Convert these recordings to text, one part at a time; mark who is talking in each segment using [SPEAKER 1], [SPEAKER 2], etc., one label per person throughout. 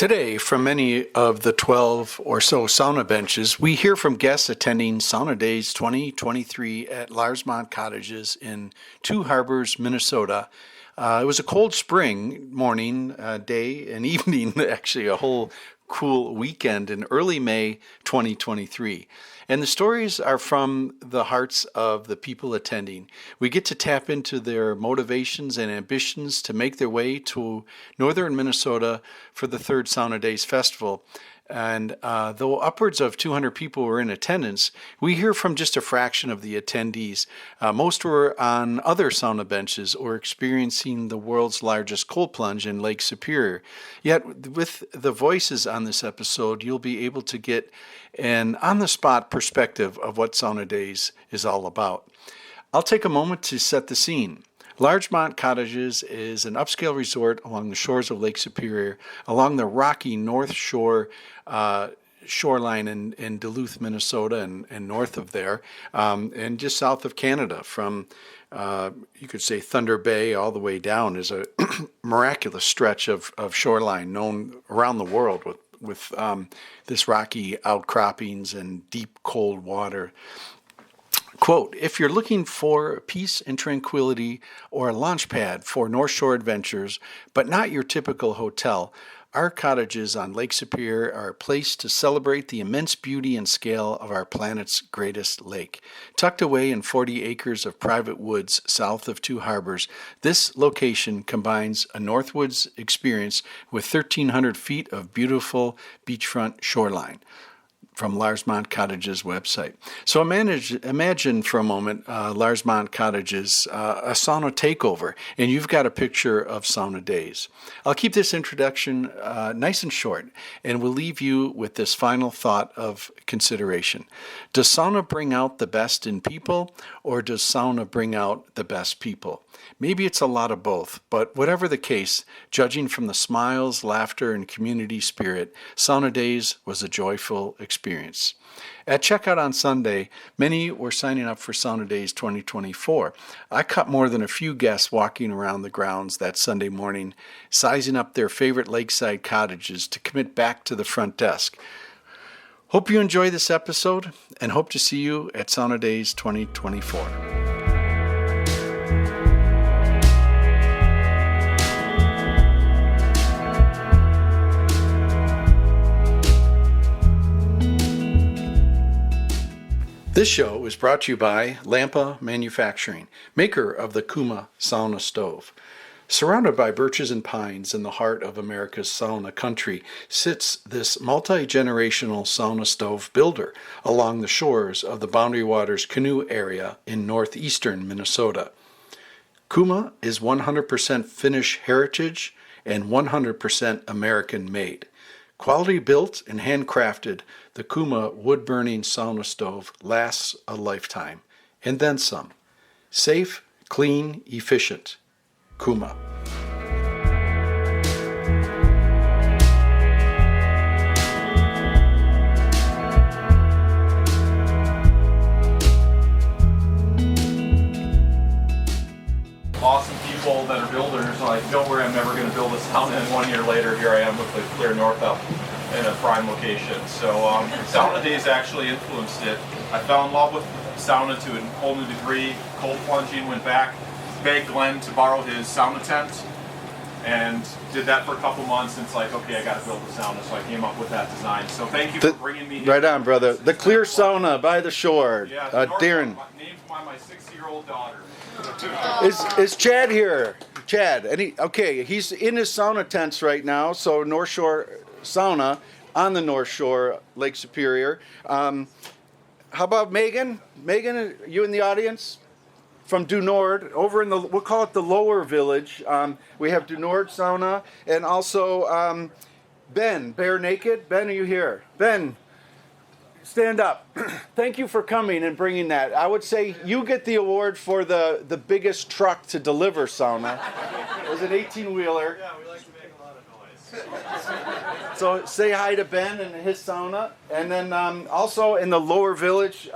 [SPEAKER 1] Today, from many of the 12 or so sauna benches, we hear from guests attending Sauna Days 2023 at Larsmont Cottages in Two Harbors, Minnesota. It was a cold spring morning, day, and evening, actually a whole cool weekend in early May 2023. And the stories are from the hearts of the people attending. We get to tap into their motivations and ambitions to make their way to northern Minnesota for the third Sauna Days Festival. And though upwards of 200 people were in attendance, we hear from just a fraction of the attendees. Most were on other sauna benches or experiencing the world's largest cold plunge in Lake Superior. Yet with the voices on this episode, you'll be able to get an on-the-spot perspective of what Sauna Days is all about. I'll take a moment to set the scene. Larsmont Cottages is an upscale resort along the shores of Lake Superior, along the rocky North Shore shoreline in Duluth, Minnesota, and north of there, and just south of Canada. From, you could say, Thunder Bay all the way down is a miraculous stretch of shoreline known around the world with this rocky outcroppings and deep cold water. Quote, if you're looking for peace and tranquility or a launch pad for North Shore adventures, but not your typical hotel, our cottages on Lake Superior are a place to celebrate the immense beauty and scale of our planet's greatest lake. Tucked away in 40 acres of private woods south of Two Harbors, this location combines a Northwoods experience with 1,300 feet of beautiful beachfront shoreline. From Larsmont Cottage's website. So imagine for a moment Larsmont Cottage's a sauna takeover, and you've got a picture of Sauna Days. I'll keep this introduction nice and short, and we'll leave you with this final thought of consideration. Does sauna bring out the best in people, or does sauna bring out the best people? Maybe it's a lot of both, but whatever the case, judging from the smiles, laughter, and community spirit, Sauna Days was a joyful experience. At checkout on Sunday, many were signing up for Sauna Days 2024. I caught more than a few guests walking around the grounds that Sunday morning, sizing up their favorite lakeside cottages to commit back to the front desk. Hope you enjoy this episode, and hope to see you at Sauna Days 2024. This show is brought to you by Lampa Manufacturing, maker of the Kuma sauna stove. Surrounded by birches and pines in the heart of America's sauna country sits this multi-generational sauna stove builder along the shores of the Boundary Waters Canoe area in northeastern Minnesota. Kuma is 100% Finnish heritage and 100% American made. Quality built and handcrafted, the Kuma wood-burning sauna stove lasts a lifetime, and then some. Safe, clean, efficient. Kuma.
[SPEAKER 2] Awesome people that are builders, like, don't worry, I'm never going to build a sauna, and 1 year later, here I am with the Clear North up in a prime location. So Sauna Days actually influenced it. I fell in love with sauna to a whole new degree. Cold plunging, went back, begged Glenn to borrow his sauna tent, and did that for a couple months, and it's like, okay, I got to build a sauna, so I came up with that design. So thank you for bringing me
[SPEAKER 1] right on, brother. The Clear Sauna by the shore.
[SPEAKER 2] Yeah,
[SPEAKER 1] Darren.
[SPEAKER 2] Named by my 6-year-old daughter.
[SPEAKER 1] Is Chad here? Chad, okay, he's in his sauna tents right now, so North Shore Sauna on the North Shore, Lake Superior. How about Megan? Megan, you in the audience? From Du Nord, over in the, we'll call it the lower village. We have Du Nord Sauna, and also Ben, Bare Naked. Ben, are you here? Ben, stand up. Thank you for coming and bringing that. I would say you get the award for the biggest truck to deliver sauna. It was an 18-wheeler.
[SPEAKER 2] Yeah, we like to make a lot of noise.
[SPEAKER 1] So say hi to Ben and his sauna. And then also in the lower village,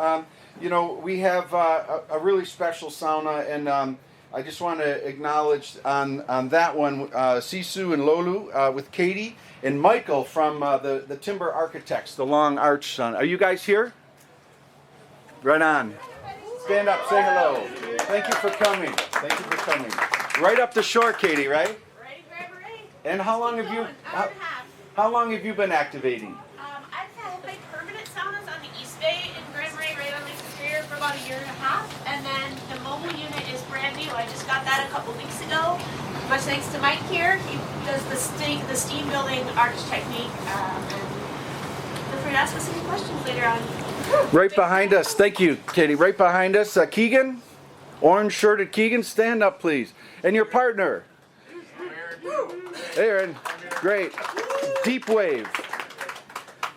[SPEAKER 1] we have a really special sauna, and I just want to acknowledge on that one, Sisu and Lolu with Katie and Michael from the Timber Architects, the Long Arch Sun. Are you guys here? Right on. Stand up, say hello. Thank you for coming. Thank you for coming. Right up the shore, Katie, right?
[SPEAKER 3] Right.
[SPEAKER 1] And how long have you?
[SPEAKER 3] Hour and a half.
[SPEAKER 1] How long have you been activating?
[SPEAKER 3] I've had my permanent saunas on the East Bay in Grand Marais, right on Lake Superior, for about a year and a half, and then the mobile unit is brand new. I just got that a couple weeks ago. Much thanks to Mike here. He does the steam building arch technique. And feel free to ask us any questions later on.
[SPEAKER 1] Right behind us. Thank you, Katie. Right behind us, Keegan, orange shirted Keegan. Stand up, please. And your partner. Aaron, great. Deep Wave.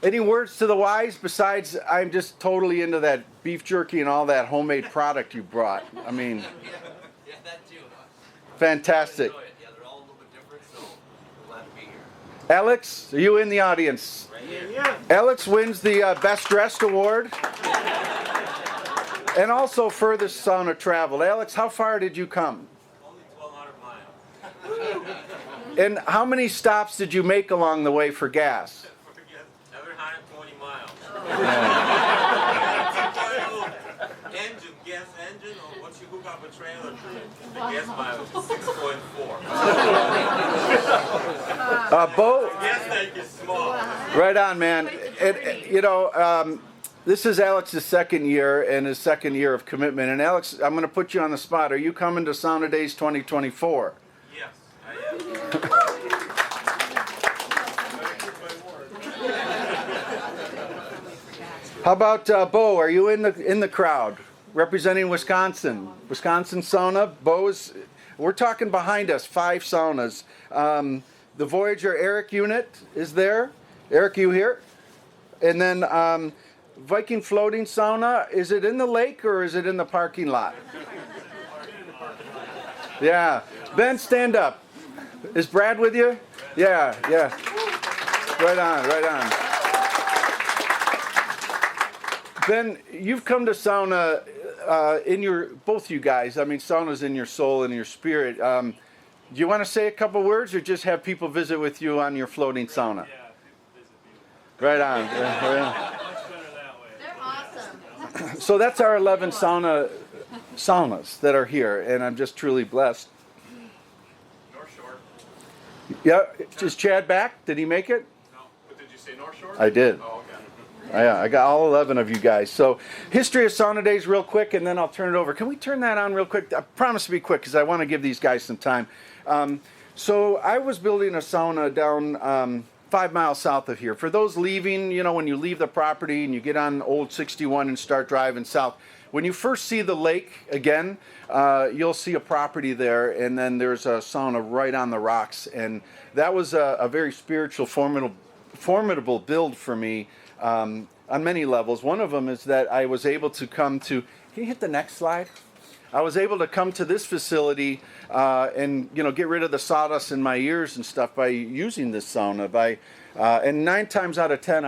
[SPEAKER 1] Any words to the wise besides I'm just totally into that beef jerky and all that homemade product you brought? I mean,
[SPEAKER 4] yeah, that too.
[SPEAKER 1] Fantastic.
[SPEAKER 4] Yeah, they're all a little bit different, so we're glad to be here.
[SPEAKER 1] Alex, are you in the audience?
[SPEAKER 4] Right here. Yeah.
[SPEAKER 1] Alex wins the Best Dressed Award. And also furthest sauna travel. Alex, how far did you come?
[SPEAKER 4] Only 1,200 miles.
[SPEAKER 1] And how many stops did you make along the way for gas?
[SPEAKER 4] Another 120 miles.
[SPEAKER 5] Yeah.
[SPEAKER 4] Engine, gas engine, or once you hook up a trailer to it, the gas mileage is 6.4.
[SPEAKER 1] Bo?
[SPEAKER 4] Gas tank is small.
[SPEAKER 1] Right on, man. This is Alex's second year and his second year of commitment. And Alex, I'm going to put you on the spot. Are you coming to Sauna Days 2024?
[SPEAKER 4] Yes, I am.
[SPEAKER 1] How about Bo? Are you in the crowd representing Wisconsin? Wisconsin sauna. Bo is. We're talking behind us. 5 saunas. The Voyager Eric unit is there. Eric, you here? And then Viking floating sauna. Is it in the lake or is it in the parking lot? Yeah. Ben, stand up. Is Brad with you? Yeah. Right on. Ben, you've come to sauna both you guys. I mean, sauna's in your soul and your spirit. Do you want to say a couple words or just have people visit with you on your floating sauna?
[SPEAKER 5] Yeah, visit you.
[SPEAKER 1] Right on.
[SPEAKER 5] Much better that way.
[SPEAKER 3] They're awesome.
[SPEAKER 1] So that's our 11 saunas that are here, and I'm just truly blessed.
[SPEAKER 2] North Shore.
[SPEAKER 1] Yeah, is Chad back? Did he make it?
[SPEAKER 2] No, but did you say North Shore?
[SPEAKER 1] I did.
[SPEAKER 2] Oh, okay.
[SPEAKER 1] Yeah, I got all 11 of you guys. So, history of Sauna Days real quick, and then I'll turn it over. Can we turn that on real quick? I promise to be quick because I want to give these guys some time. So, I was building a sauna down 5 miles south of here. For those leaving, when you leave the property and you get on Old 61 and start driving south, when you first see the lake again, you'll see a property there, and then there's a sauna right on the rocks. And that was a very spiritual, formidable build for me. On many levels. One of them is that I was able to come to, can you hit the next slide? I was able to come to this facility and get rid of the sawdust in my ears and stuff by using this sauna. And 9 times out of 10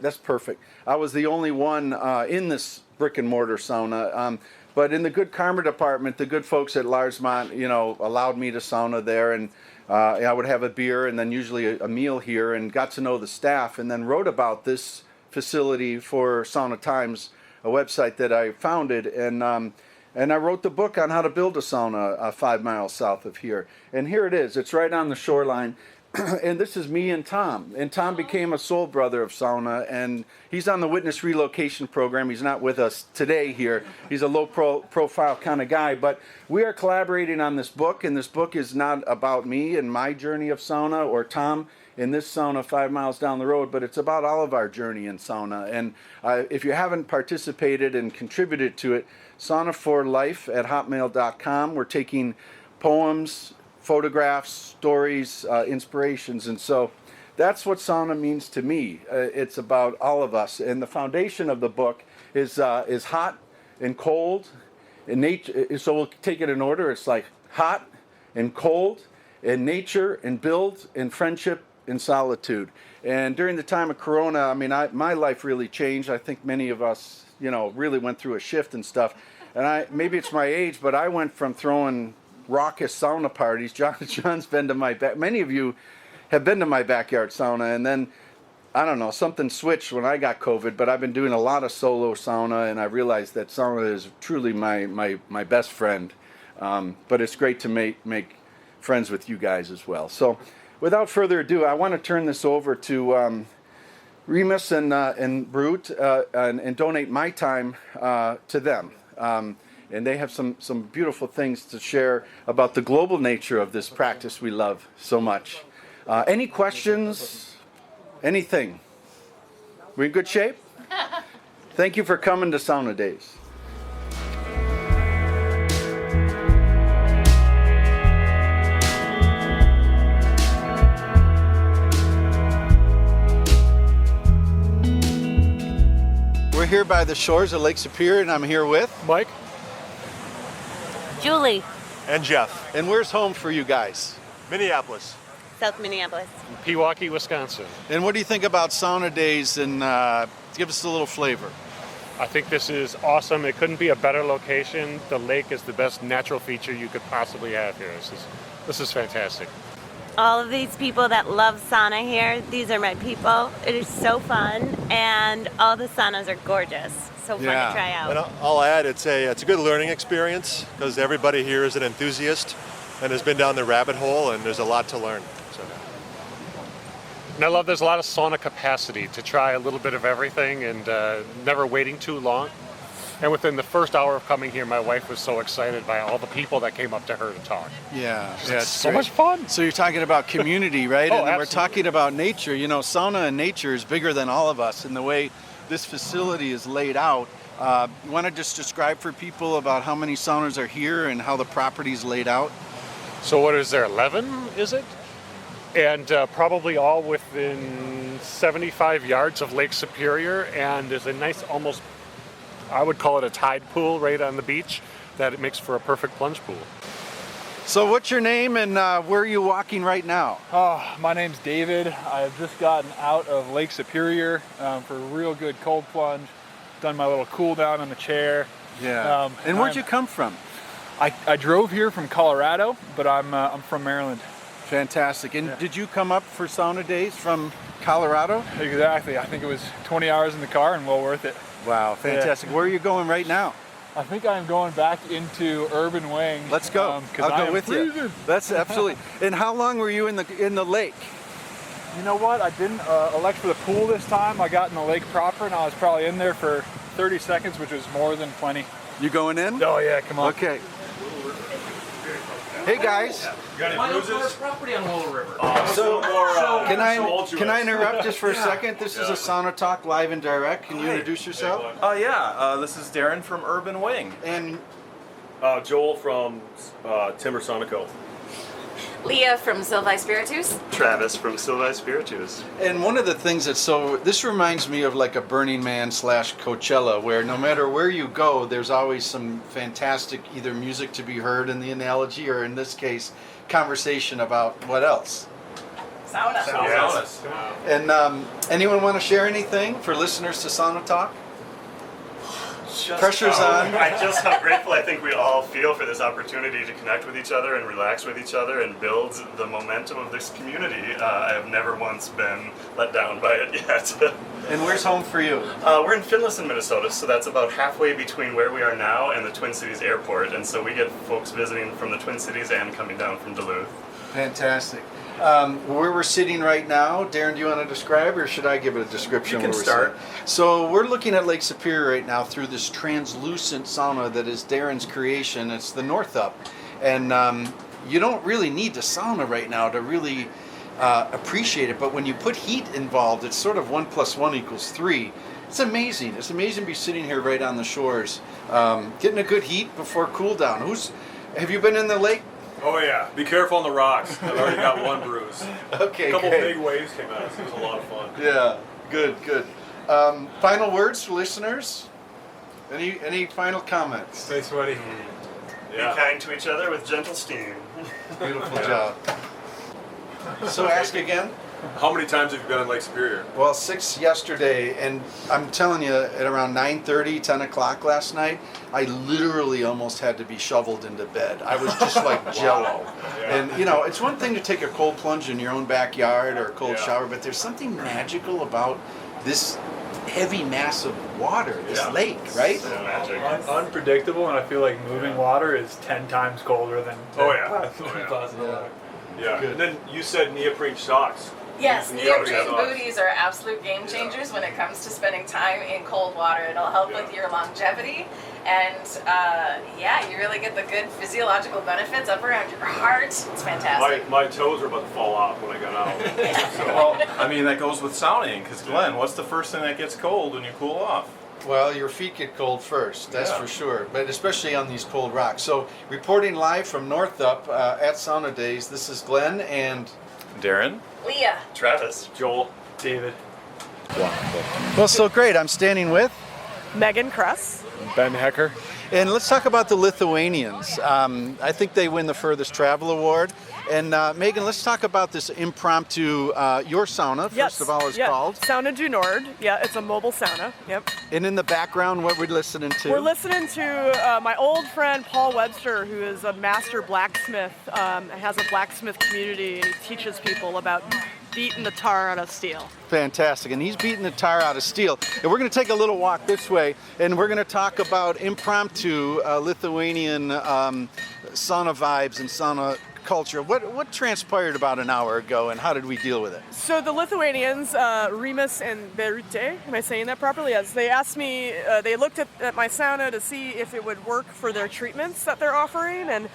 [SPEAKER 1] that's perfect. I was the only one in this brick and mortar sauna. But in the good karma department, the good folks at Larsmont, allowed me to sauna there, and I would have a beer and then usually a meal here, and got to know the staff, and then wrote about this facility for Sauna Times, a website that I founded, and I wrote the book on how to build a sauna 5 miles south of here. And here it is. It's right on the shoreline. And this is me and Tom. And Tom became a soul brother of sauna, and he's on the witness relocation program. He's not with us today here. He's a low profile kind of guy, but we are collaborating on this book, and this book is not about me and my journey of sauna or Tom in this sauna 5 miles down the road, but it's about all of our journey in sauna. And if you haven't participated and contributed to it, saunaforlife@hotmail.com. We're taking poems, photographs, stories, inspirations, and so that's what sauna means to me. It's about all of us, and the foundation of the book is hot and cold, and nature. So we'll take it in order. It's like hot and cold, and nature, and build, and friendship, and solitude. And during the time of Corona, I mean, my life really changed. I think many of us, really went through a shift and stuff. And maybe it's my age, but I went from throwing raucous sauna parties. John's been to my many of you have been to my backyard sauna, and then I don't know, something switched when I got COVID, but I've been doing a lot of solo sauna, and I realized that sauna is truly my best friend. But it's great to make friends with you guys as well. So without further ado, I want to turn this over to Remus and Brute and donate my time to them. And they have some beautiful things to share about the global nature of this practice we love so much. Any questions? Anything? We in good shape? Thank you for coming to Sauna Days. We're here by the shores of Lake Superior, and I'm here with
[SPEAKER 5] Mike?
[SPEAKER 6] Julie,
[SPEAKER 7] And Jeff.
[SPEAKER 1] And where's home for you guys?
[SPEAKER 7] Minneapolis.
[SPEAKER 6] South Minneapolis.
[SPEAKER 5] Pewaukee, Wisconsin.
[SPEAKER 1] And what do you think about Sauna Days? And give us a little flavor.
[SPEAKER 5] I think this is awesome. It couldn't be a better location. The lake is the best natural feature you could possibly have here. This is fantastic.
[SPEAKER 6] All of these people that love sauna here, these are my people. It is so fun, and all the saunas are gorgeous. So fun
[SPEAKER 1] Yeah.
[SPEAKER 6] to try out.
[SPEAKER 7] And I'll add, it's a good learning experience because everybody here is an enthusiast and has been down the rabbit hole, and there's a lot to learn. So.
[SPEAKER 5] And I love there's a lot of sauna capacity to try a little bit of everything and never waiting too long. And within the first hour of coming here, my wife was so excited by all the people that came up to her to talk.
[SPEAKER 1] Yeah,
[SPEAKER 5] It's so much fun.
[SPEAKER 1] So you're talking about community, right?
[SPEAKER 5] Oh,
[SPEAKER 1] And then we're
[SPEAKER 5] absolutely.
[SPEAKER 1] talking about nature. You know, sauna and nature is bigger than all of us. And the way this facility is laid out, you want to just describe for people about how many saunas are here and how the property is laid out?
[SPEAKER 5] So what is there, 11, is it? And probably all within 75 yards of Lake Superior, and there's a nice, almost, I would call it a tide pool right on the beach that it makes for a perfect plunge pool.
[SPEAKER 1] So what's your name and where are you walking right now?
[SPEAKER 8] My name's David. I've just gotten out of Lake Superior for a real good cold plunge. Done my little cool down on the chair.
[SPEAKER 1] Yeah. And where'd you come from?
[SPEAKER 8] I drove here from Colorado, but I'm from Maryland.
[SPEAKER 1] Fantastic. And did you come up for Sauna Days from Colorado?
[SPEAKER 8] Exactly. I think it was 20 hours in the car and well worth it.
[SPEAKER 1] Wow, fantastic. Where are you going right now?
[SPEAKER 8] I think I'm going back into Urban Wing.
[SPEAKER 1] Let's go.
[SPEAKER 8] 'cause I
[SPEAKER 1] I'll go
[SPEAKER 8] am
[SPEAKER 1] with you.
[SPEAKER 8] freezing.
[SPEAKER 1] That's absolutely. And how long were you in the lake?
[SPEAKER 8] You know what? I didn't elect for the pool this time. I got in the lake proper, and I was probably in there for 30 seconds, which was more than plenty.
[SPEAKER 1] You going in?
[SPEAKER 8] Oh yeah, come on.
[SPEAKER 1] Okay. Hey guys.
[SPEAKER 2] property on Willow River.
[SPEAKER 1] So can I interrupt just for a second? This is a Sauna Talk live and direct. Can you introduce yourself?
[SPEAKER 9] This is Darren from Urban Wing.
[SPEAKER 1] And
[SPEAKER 10] Joel from Timber Sonico.
[SPEAKER 11] Leah from Sylvi Spiritus.
[SPEAKER 10] Travis from Sylvi Spiritus.
[SPEAKER 1] And one of the things that's this reminds me of like a Burning Man / Coachella, where no matter where you go, there's always some fantastic either music to be heard in the analogy, or in this case, conversation about what else.
[SPEAKER 11] Sauna.
[SPEAKER 10] Yes.
[SPEAKER 1] And anyone want to share anything for listeners to Sauna Talk? Pressure's on.
[SPEAKER 10] Just how grateful I think we all feel for this opportunity to connect with each other and relax with each other and build the momentum of this community. I have never once been let down by it yet.
[SPEAKER 1] And where's home for you?
[SPEAKER 10] We're in Finlayson, Minnesota, so that's about halfway between where we are now and the Twin Cities Airport. And so we get folks visiting from the Twin Cities and coming down from Duluth.
[SPEAKER 1] Fantastic. Where we're sitting right now, Darren, do you want to describe, or should I give it a description?
[SPEAKER 9] You can
[SPEAKER 1] where we're
[SPEAKER 9] start.
[SPEAKER 1] sitting? So we're looking at Lake Superior right now through this translucent sauna that is Darren's creation. It's the North Up, and you don't really need the sauna right now to really appreciate it. But when you put heat involved, it's sort of 1 + 1 = 3. It's amazing. It's amazing to be sitting here right on the shores, getting a good heat before cool down. Have you been in the lake?
[SPEAKER 9] Oh yeah, be careful on the rocks. I've already got one bruise.
[SPEAKER 1] Okay,
[SPEAKER 9] A couple
[SPEAKER 1] great.
[SPEAKER 9] big waves came at us. It was a lot of fun.
[SPEAKER 1] Yeah, good. Final words for listeners? Any final comments?
[SPEAKER 8] Stay sweaty.
[SPEAKER 10] Be kind to each other with gentle steam.
[SPEAKER 1] Beautiful job. So ask again.
[SPEAKER 9] How many times have you been in Lake Superior?
[SPEAKER 1] Well, 6 yesterday, and I'm telling you, at around 9:30, 10 o'clock last night, I literally almost had to be shoveled into bed. I was just like jello. And you know, it's one thing to take a cold plunge in your own backyard or a cold shower, but there's something magical about this heavy mass of water, this lake, right?
[SPEAKER 8] Unpredictable, and I feel like moving water is 10 times colder than
[SPEAKER 9] Plastic water. Yeah, and then you said neoprene socks.
[SPEAKER 11] Yes,
[SPEAKER 9] Use
[SPEAKER 11] neoprene
[SPEAKER 9] socks.
[SPEAKER 11] booties are absolute game changers when it comes to spending time in cold water. It'll help with your longevity, and yeah, you really get the good physiological benefits up around your heart. It's fantastic.
[SPEAKER 9] My toes were about to fall off when I got out.
[SPEAKER 2] Well, I mean, that goes with sauning, because Glenn, what's the first thing that gets cold when you cool off?
[SPEAKER 1] Well, your feet get cold first, that's
[SPEAKER 2] Yeah.
[SPEAKER 1] for sure, but especially on these cold rocks. So, reporting live from Northup at Sauna Days, this is Glenn and
[SPEAKER 2] Darren?
[SPEAKER 11] Leah.
[SPEAKER 10] Travis.
[SPEAKER 9] Joel.
[SPEAKER 8] David.
[SPEAKER 1] well, so great. I'm standing with,
[SPEAKER 12] Megan Kress.
[SPEAKER 8] Ben Hecker.
[SPEAKER 1] and let's talk about the Lithuanians. I think they win the furthest travel award. And Megan, let's talk about this impromptu, your sauna, first of all, is called.
[SPEAKER 12] Sauna du Nord. Yeah, it's a mobile sauna. Yep.
[SPEAKER 1] And in the background, what we're listening to?
[SPEAKER 12] We're listening to my old friend Paul Webster, who is a master blacksmith, has a blacksmith community, and he teaches people about beating the tar out of steel.
[SPEAKER 1] Fantastic. And he's beating the tar out of steel. And we're going to take a little walk this way, and we're going to talk about impromptu Lithuanian sauna vibes and sauna culture. What transpired about an hour ago, and how did we deal with it?
[SPEAKER 12] So the Lithuanians, Rimas and Berute, am I saying that properly? Yes. They asked me, they looked at my sauna to see if it would work for their treatments that they're offering, and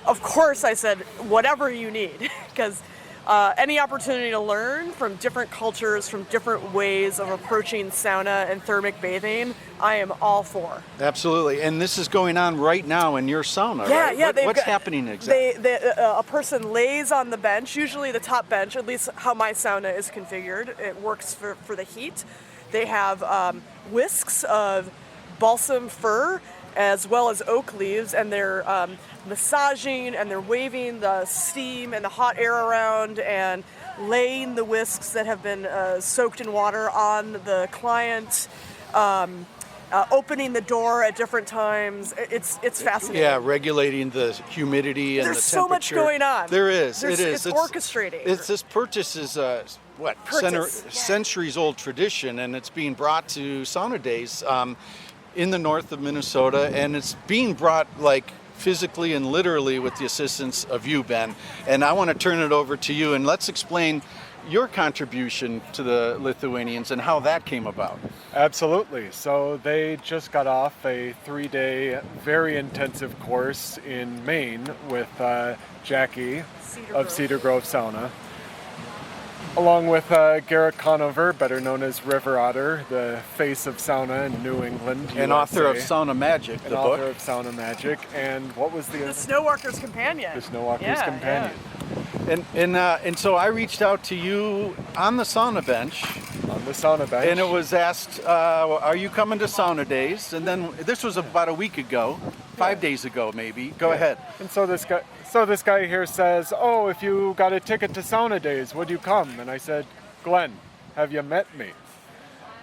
[SPEAKER 12] of course I said, whatever you need, because any opportunity to learn from different cultures, from different ways of approaching sauna and thermic bathing, I am all for.
[SPEAKER 1] Absolutely. And this is going on right now in your sauna,
[SPEAKER 12] Yeah,
[SPEAKER 1] right?
[SPEAKER 12] yeah.
[SPEAKER 1] What's happening exactly?
[SPEAKER 12] A person lays on the bench, usually the top bench, at least how my sauna is configured. It works for the heat. They have whisks of balsam fir as well as oak leaves, and they're massaging and they're waving the steam and the hot air around and laying the whisks that have been soaked in water on the client, opening the door at different times. It's fascinating.
[SPEAKER 1] Yeah, regulating the humidity and
[SPEAKER 12] There's
[SPEAKER 1] the
[SPEAKER 12] so
[SPEAKER 1] temperature.
[SPEAKER 12] much going on.
[SPEAKER 1] There is.
[SPEAKER 12] It's orchestrating.
[SPEAKER 1] This purchase is centuries old tradition, and it's being brought to Sauna Days in the north of Minnesota, and it's being brought like physically and literally with the assistance of you, Ben. And I want to turn it over to you, and let's explain your contribution to the Lithuanians and how that came about.
[SPEAKER 5] Absolutely. So they just got off a 3-day, very intensive course in Maine with Jackie of Cedar Grove Sauna, along with Garrett Conover, better known as River Otter, the face of sauna in New England,
[SPEAKER 1] And author of Sauna Magic, the book.
[SPEAKER 5] Author of Sauna Magic, and what was the
[SPEAKER 12] Snowwalker's Companion.
[SPEAKER 5] The Snowwalker's Companion.
[SPEAKER 1] Yeah. And so I reached out to you on the sauna bench.
[SPEAKER 5] On the sauna bench.
[SPEAKER 1] And it was asked, are you coming to Sauna Days? And then this was about a week ago, 5 days ago maybe. Go ahead.
[SPEAKER 5] And so this guy here says, oh, if you got a ticket to Sauna Days, would you come? And I said, Glenn, have you met me?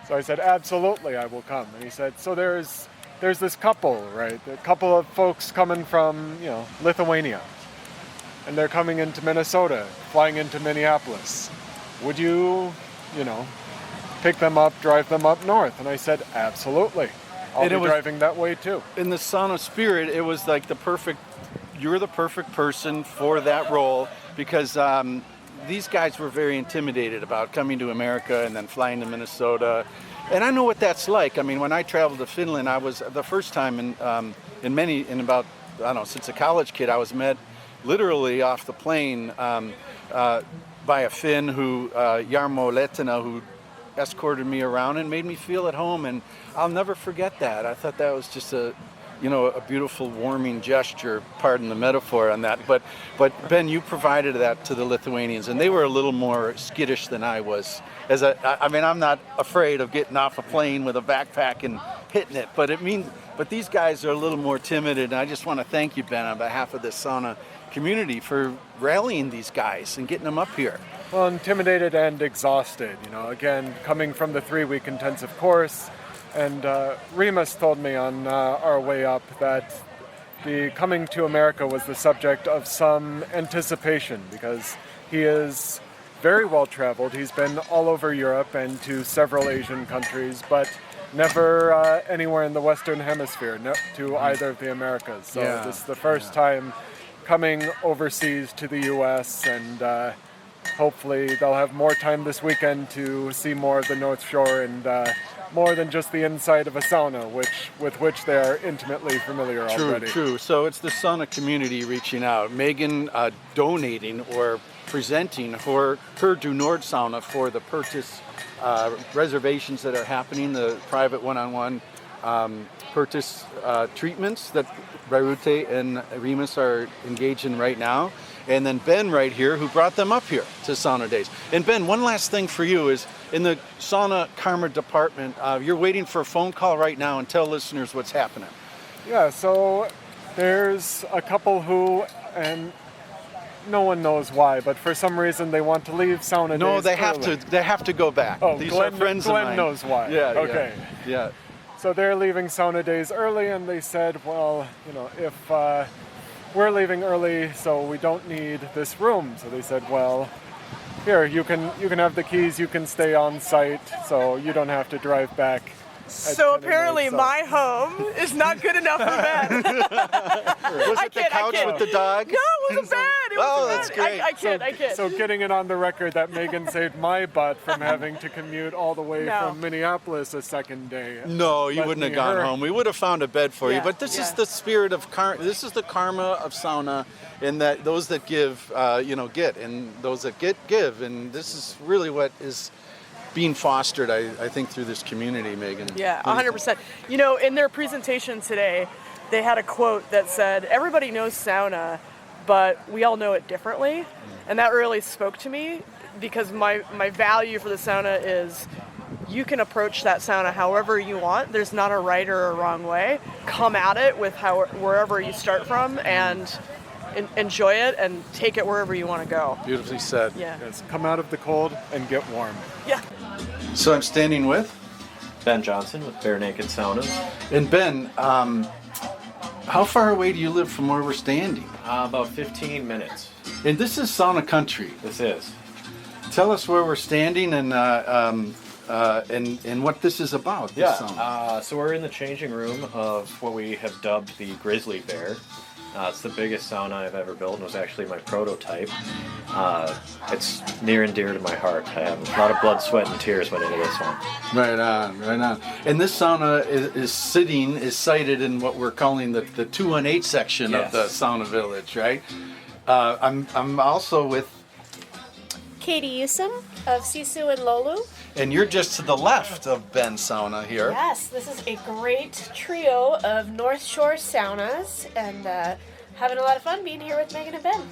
[SPEAKER 5] So I said, absolutely, I will come. And he said, so there's this couple, right? A couple of folks coming from, Lithuania. And they're coming into Minnesota, flying into Minneapolis. Would you, pick them up, drive them up north? And I said, absolutely. I'll be driving that way too.
[SPEAKER 1] In the sauna spirit, it was like you're the perfect person for that role, because these guys were very intimidated about coming to America and then flying to Minnesota. And I know what that's like. I mean, when I traveled to Finland, I was the first time since a college kid, I was met literally off the plane by a Finn Jarmo Lehtinen, who escorted me around and made me feel at home. And I'll never forget that. I thought that was just a beautiful warming gesture, pardon the metaphor on that. But Ben, you provided that to the Lithuanians, and they were a little more skittish than I was. I'm not afraid of getting off a plane with a backpack and hitting it, but these guys are a little more timid, and I just want to thank you, Ben, on behalf of the sauna community for rallying these guys and getting them up here.
[SPEAKER 5] Well, intimidated and exhausted. You know, again, coming from the 3-week intensive course, and Remus told me on our way up that the coming to America was the subject of some anticipation because he is very well traveled. He's been all over Europe and to several Asian countries, but never anywhere in the Western Hemisphere, to either of the Americas. So this is the first time coming overseas to the U.S., and hopefully they'll have more time this weekend to see more of the North Shore and more than just the inside of a sauna, with which they are intimately familiar already.
[SPEAKER 1] True. So it's the sauna community reaching out. Megan donating or presenting her Du Nord sauna for the purchase reservations that are happening, the private one-on-one purchase treatments that Bairute and Remus are engaged in right now. And then Ben right here, who brought them up here to Sauna Days. And Ben, one last thing for you is, in the sauna karma department, you're waiting for a phone call right now, and tell listeners what's happening.
[SPEAKER 5] Yeah, so there's a couple who, and no one knows why, but for some reason they want to leave Sauna Days.
[SPEAKER 1] No, they
[SPEAKER 5] early.
[SPEAKER 1] have to go back.
[SPEAKER 5] Oh,
[SPEAKER 1] These
[SPEAKER 5] Glenn,
[SPEAKER 1] are friends of mine.
[SPEAKER 5] Glenn knows why.
[SPEAKER 1] Yeah.
[SPEAKER 5] Okay.
[SPEAKER 1] Yeah.
[SPEAKER 5] So they're leaving Sauna Days early, and they said, well, you know, if we're leaving early, so we don't need this room. So they said, well, here, you can have the keys, you can stay on site, so you don't have to drive back.
[SPEAKER 12] So apparently my home is not good enough for Ben.
[SPEAKER 1] Was it the couch with the dog?
[SPEAKER 12] No, it wasn't bad.
[SPEAKER 1] That's great.
[SPEAKER 12] I kid.
[SPEAKER 5] So getting it on the record that Megan saved my butt from having to commute all the way from Minneapolis a second day.
[SPEAKER 1] No, you wouldn't have gone home. We would have found a bed for you. But this is the spirit of this is the karma of sauna, and that those that give, get, and those that get, give. And this is really what is being fostered, I think, through this community, Megan.
[SPEAKER 12] Yeah, 100%. You know, in their presentation today, they had a quote that said, everybody knows sauna, but we all know it differently. And that really spoke to me, because my value for the sauna is you can approach that sauna however you want. There's not a right or a wrong way. Come at it with wherever you start from, and enjoy it and take it wherever you want to go.
[SPEAKER 1] Beautifully said.
[SPEAKER 12] Yeah.
[SPEAKER 5] Yes, come out of the cold and get warm.
[SPEAKER 12] Yeah.
[SPEAKER 1] So I'm standing with
[SPEAKER 13] Ben Johnson with Bare Naked Saunas.
[SPEAKER 1] And Ben, how far away do you live from where we're standing?
[SPEAKER 13] About 15 minutes.
[SPEAKER 1] And this is sauna country.
[SPEAKER 13] This is.
[SPEAKER 1] Tell us where we're standing and what this is about. This sauna.
[SPEAKER 13] So we're in the changing room of what we have dubbed the Grizzly Bear. It's the biggest sauna I've ever built, and was actually my prototype. It's near and dear to my heart. I have a lot of blood, sweat, and tears went into this one.
[SPEAKER 1] Right on. And this sauna is sited in what we're calling the 218 section of the sauna village, right? I'm also with
[SPEAKER 3] Katie Yusum of Sisu and Lolu.
[SPEAKER 1] And you're just to the left of Ben's sauna here.
[SPEAKER 3] Yes, this is a great trio of North Shore saunas, and having a lot of fun being here with Megan and Ben.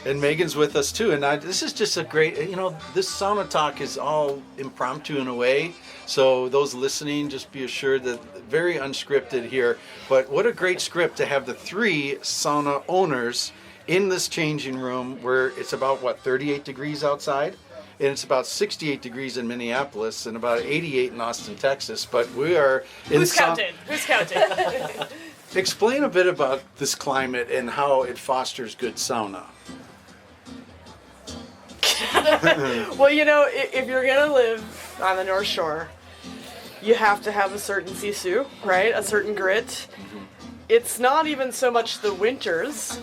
[SPEAKER 1] And Megan's with us too. And this is just a great, this sauna talk is all impromptu in a way. So those listening, just be assured that very unscripted here. But what a great script to have the 3 sauna owners in this changing room where it's about, 38 degrees outside? And it's about 68 degrees in Minneapolis and about 88 in Austin, Texas. But we are in
[SPEAKER 12] Who's counting?
[SPEAKER 1] Explain a bit about this climate and how it fosters good sauna.
[SPEAKER 12] Well, if you're going to live on the North Shore, you have to have a certain sisu, right? A certain grit. It's not even so much the winters.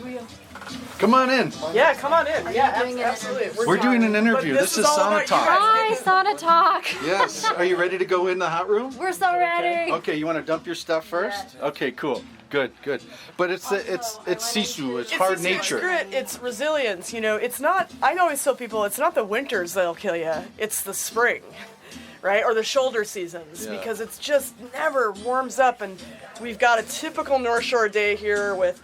[SPEAKER 1] Come on in.
[SPEAKER 12] Yeah, come on in. Yeah, absolutely.
[SPEAKER 1] We're doing an interview. This is Sauna Talk.
[SPEAKER 14] Hi, Sauna Talk.
[SPEAKER 1] Yes. Are you ready to go in the hot room?
[SPEAKER 14] We're so ready.
[SPEAKER 1] Okay, you want to dump your stuff first? Okay, cool. Good. But it's sisu. It's hard nature.
[SPEAKER 12] It's grit. It's resilience. It's not. I always tell people it's not the winters that'll kill you. It's the spring, right? Or the shoulder seasons, because it's just never warms up. And we've got a typical North Shore day here with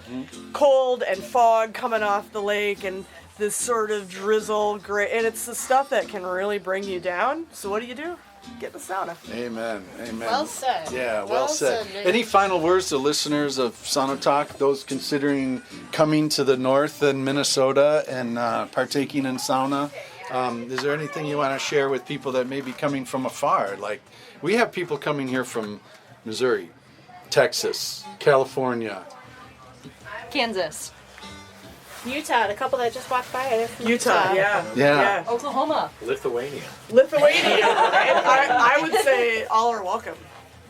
[SPEAKER 12] cold and fog coming off the lake and this sort of drizzle, gray, and it's the stuff that can really bring you down. So what do? Get in the sauna.
[SPEAKER 1] Amen.
[SPEAKER 3] Well said.
[SPEAKER 1] Yeah, well said. Any final words to listeners of Sauna Talk, those considering coming to the north in Minnesota and partaking in sauna? Is there anything you want to share with people that may be coming from afar? Like, we have people coming here from Missouri, Texas, California,
[SPEAKER 14] Kansas.
[SPEAKER 3] Utah, the couple that just walked by, they're from
[SPEAKER 12] Utah, yeah.
[SPEAKER 14] Oklahoma.
[SPEAKER 13] Lithuania.
[SPEAKER 12] Lithuania. I would say all are welcome.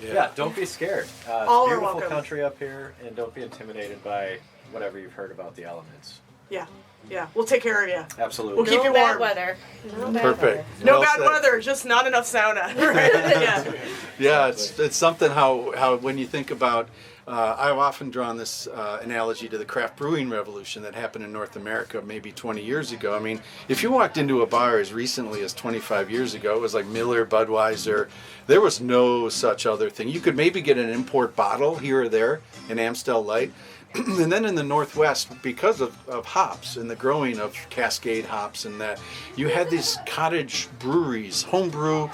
[SPEAKER 13] Yeah, don't be scared.
[SPEAKER 12] All are
[SPEAKER 13] beautiful
[SPEAKER 12] welcome.
[SPEAKER 13] country up here, and don't be intimidated by whatever you've heard about the elements.
[SPEAKER 12] Yeah, yeah. We'll take care of you.
[SPEAKER 13] Absolutely.
[SPEAKER 12] We'll keep you warm.
[SPEAKER 3] weather. No bad
[SPEAKER 1] Perfect.
[SPEAKER 12] No
[SPEAKER 1] Well
[SPEAKER 12] bad
[SPEAKER 1] said.
[SPEAKER 12] weather, just not enough sauna. Right? Yeah.
[SPEAKER 1] Yeah, it's something how when you think about, I've often drawn this analogy to the craft brewing revolution that happened in North America maybe 20 years ago. I mean, if you walked into a bar as recently as 25 years ago, it was like Miller, Budweiser. There was no such other thing. You could maybe get an import bottle here or there, an Amstel Light. And then in the Northwest, because of hops and the growing of Cascade hops and that, you had these cottage breweries, homebrew,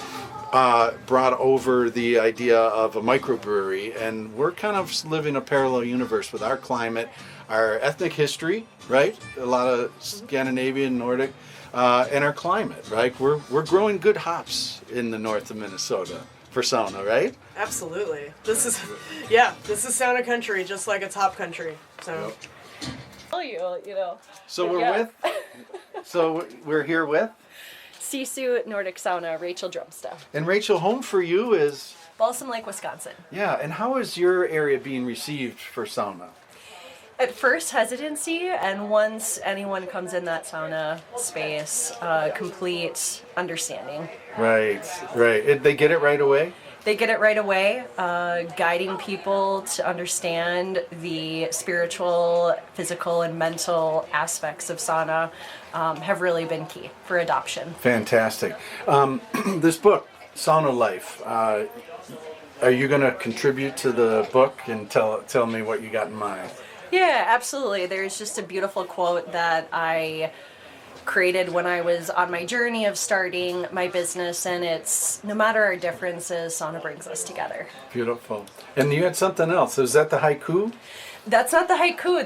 [SPEAKER 1] brought over the idea of a microbrewery, and we're kind of living a parallel universe with our climate, our ethnic history, right? A lot of Scandinavian, Nordic, and our climate, right? We're growing good hops in the north of Minnesota for sauna, right?
[SPEAKER 12] Absolutely. This is sauna country, just like it's hop country. So.
[SPEAKER 14] You know.
[SPEAKER 1] So we're here with,
[SPEAKER 14] Sisu Nordic Sauna, Rachel Drumsta.
[SPEAKER 1] and Rachel, home for you is,
[SPEAKER 14] Balsam Lake, Wisconsin.
[SPEAKER 1] yeah, and how is your area being received for sauna?
[SPEAKER 14] At first, hesitancy, and once anyone comes in that sauna space, complete understanding.
[SPEAKER 1] Right. They get it right away?
[SPEAKER 14] They get it right away, guiding people to understand the spiritual, physical, and mental aspects of sauna have really been key for adoption.
[SPEAKER 1] Fantastic. This book, Sauna Life, are you going to contribute to the book and tell me what you got in mind?
[SPEAKER 14] Yeah, absolutely. There's just a beautiful quote that I created when I was on my journey of starting my business, and it's, no matter our differences, sauna brings us together.
[SPEAKER 1] Beautiful. And you had something else. Is that the haiku?
[SPEAKER 14] That's not the haiku.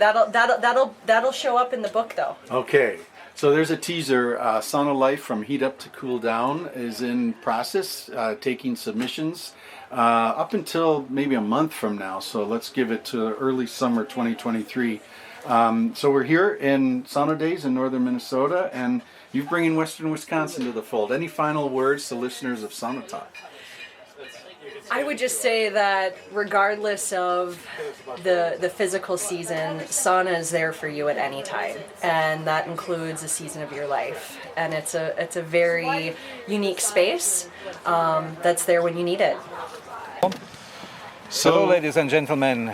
[SPEAKER 14] That'll show up in the book, though.
[SPEAKER 1] Okay. So there's a teaser. Sauna Life from Heat Up to Cool Down is in process, taking submissions up until maybe a month from now. So let's give it to early summer 2023. So we're here in Sauna Days in northern Minnesota, and you're bringing western Wisconsin to the fold. Any final words to listeners of Sauna Talk?
[SPEAKER 14] I would just say that regardless of the physical season, sauna is there for you at any time, and that includes a season of your life. And it's a very unique space that's there when you need it.
[SPEAKER 15] So, hello, ladies and gentlemen,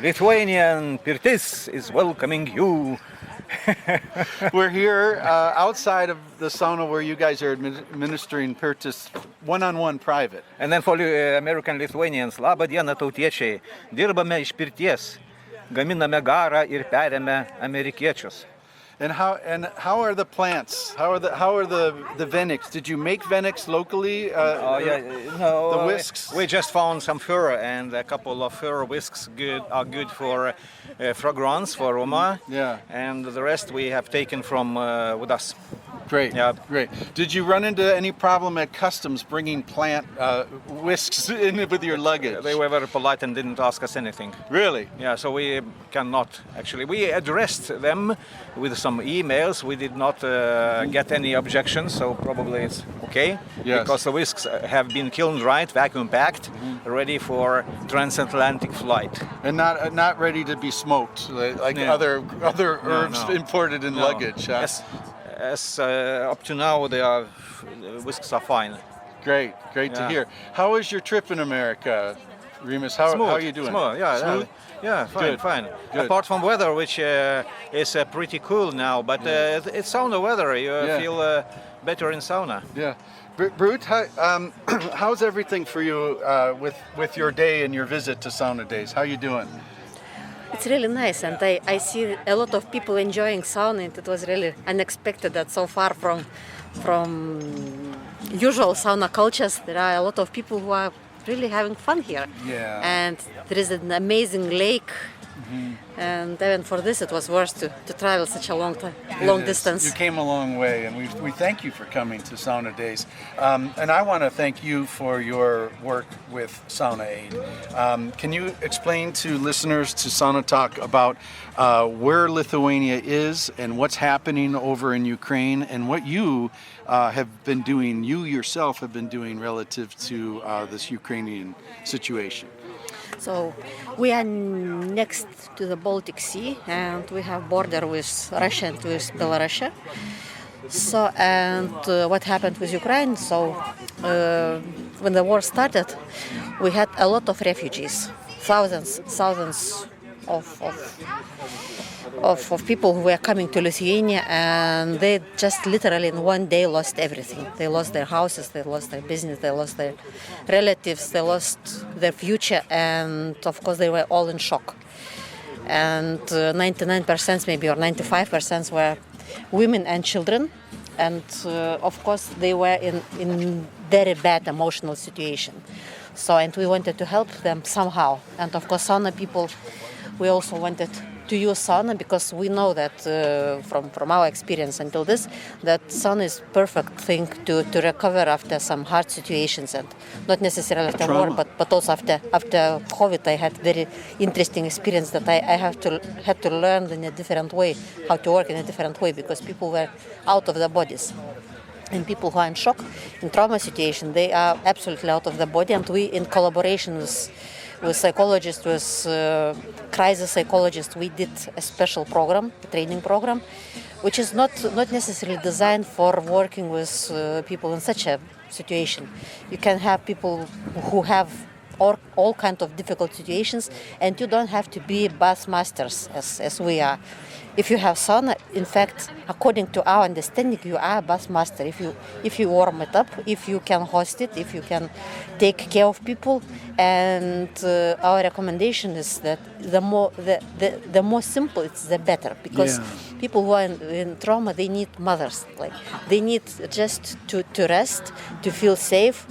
[SPEAKER 15] Lithuanian Pirtis is welcoming you.
[SPEAKER 1] We're here outside of the sauna where you guys are administering pirtis one-on-one private.
[SPEAKER 15] And then for American Lithuanians, laba diena tautiečiai, dirbame iš pirties, gaminame garą ir perėmė amerikiečius.
[SPEAKER 1] And how are the plants? How are the Venix? Did you make Venix locally?
[SPEAKER 15] No,
[SPEAKER 1] the whisks.
[SPEAKER 15] We just found some fur, and a couple of fur whisks are good for fragrance, for aroma.
[SPEAKER 1] Yeah.
[SPEAKER 15] And the rest we have taken from with us.
[SPEAKER 1] Great. Yeah. Great. Did you run into any problem at customs bringing plant whisks in with your luggage?
[SPEAKER 15] They were very polite and didn't ask us anything.
[SPEAKER 1] Really?
[SPEAKER 15] Yeah. So we cannot actually. We addressed them with some emails. We did not get any objections, so probably it's okay.
[SPEAKER 1] Yes.
[SPEAKER 15] Because the whisks have been kiln dried, vacuum packed, ready for transatlantic flight.
[SPEAKER 1] And not ready to be smoked like other herbs imported in luggage. Huh?
[SPEAKER 15] Yes. As up to now, the whisks are fine.
[SPEAKER 1] Great to hear. How is your trip in America, Remus? How are you doing?
[SPEAKER 15] Smooth, yeah.
[SPEAKER 1] Smooth?
[SPEAKER 15] Yeah, fine,
[SPEAKER 1] Good.
[SPEAKER 15] fine.
[SPEAKER 1] Good.
[SPEAKER 15] Apart from weather, which is pretty cool now, but it's sauna weather. You feel better in sauna.
[SPEAKER 1] Yeah. Brute, how's everything for you with your day and your visit to Sauna Days? How you doing?
[SPEAKER 16] It's really nice, and I see a lot of people enjoying sauna, and it was really unexpected that so far from usual sauna cultures, there are a lot of people who are really having fun here.
[SPEAKER 1] Yeah.
[SPEAKER 16] And there is an amazing lake And even for this, it was worse to travel such a long distance.
[SPEAKER 1] You came a long way, and we thank you for coming to Sauna Days. And I want to thank you for your work with Sauna Aid. Can you explain to listeners to Sauna Talk about where Lithuania is and what's happening over in Ukraine and what you have been doing, you yourself have been doing relative to this Ukrainian situation?
[SPEAKER 16] So we are next to the Baltic Sea, and we have border with Russia and with Belarus. So, and what happened with Ukraine? So, when the war started, we had a lot of refugees, thousands of people who were coming to Lithuania, and they just literally in one day lost everything. They lost their houses, they lost their business, they lost their relatives, they lost their future, and of course they were all in shock. And 99% maybe or 95% were women and children, and of course they were in very bad emotional situation. So, and we wanted to help them somehow. And of course sauna people, we also wanted to use sauna because we know that from our experience until this, that sauna is perfect thing to recover after some hard situations, and not necessarily after war, but also after COVID. I had very interesting experience that I had to learn in a different way, how to work in a different way, because people were out of their bodies. And people who are in shock, in trauma situation, they are absolutely out of the body, and we, in collaboration with psychologists, with crisis psychologists, we did a special program, a training program, which is not necessarily designed for working with people in such a situation. You can have people who have all kinds of difficult situations, and you don't have to be bath masters as we are. If you have sauna, in fact, according to our understanding, you are a bath master. If you warm it up, if you can host it, if you can take care of people, and our recommendation is that the more simple it's, the better, because people who are in trauma, they need mothers, like they need just to rest, to feel safe,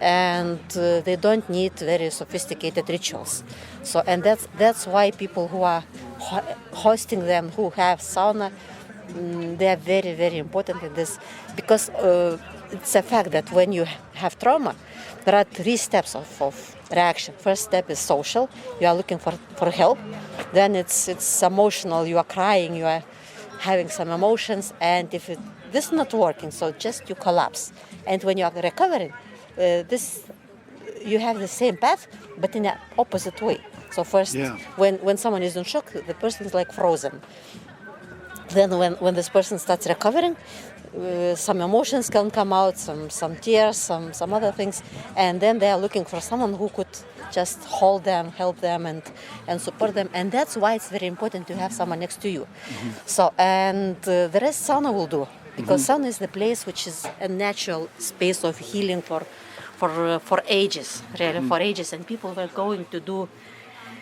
[SPEAKER 16] and they don't need very sophisticated rituals. So, and that's why people who are hosting them, who have sauna, they are very, very important in this, because it's a fact that when you have trauma, there are 3 steps of reaction. First step is social, you are looking for help. Then it's emotional, you are crying, you are having some emotions, and if this is not working, so just you collapse. And when you are recovering, you have the same path, but in an opposite way. So first, when someone is in shock, the person is like frozen. Then when this person starts recovering, some emotions can come out, some tears, some other things, and then they are looking for someone who could just hold them, help them, and support them. And that's why it's very important to have someone next to you. Mm-hmm. So, and the rest sauna will do, because sauna is the place which is a natural space of healing for ages, really, for ages, and people were going to do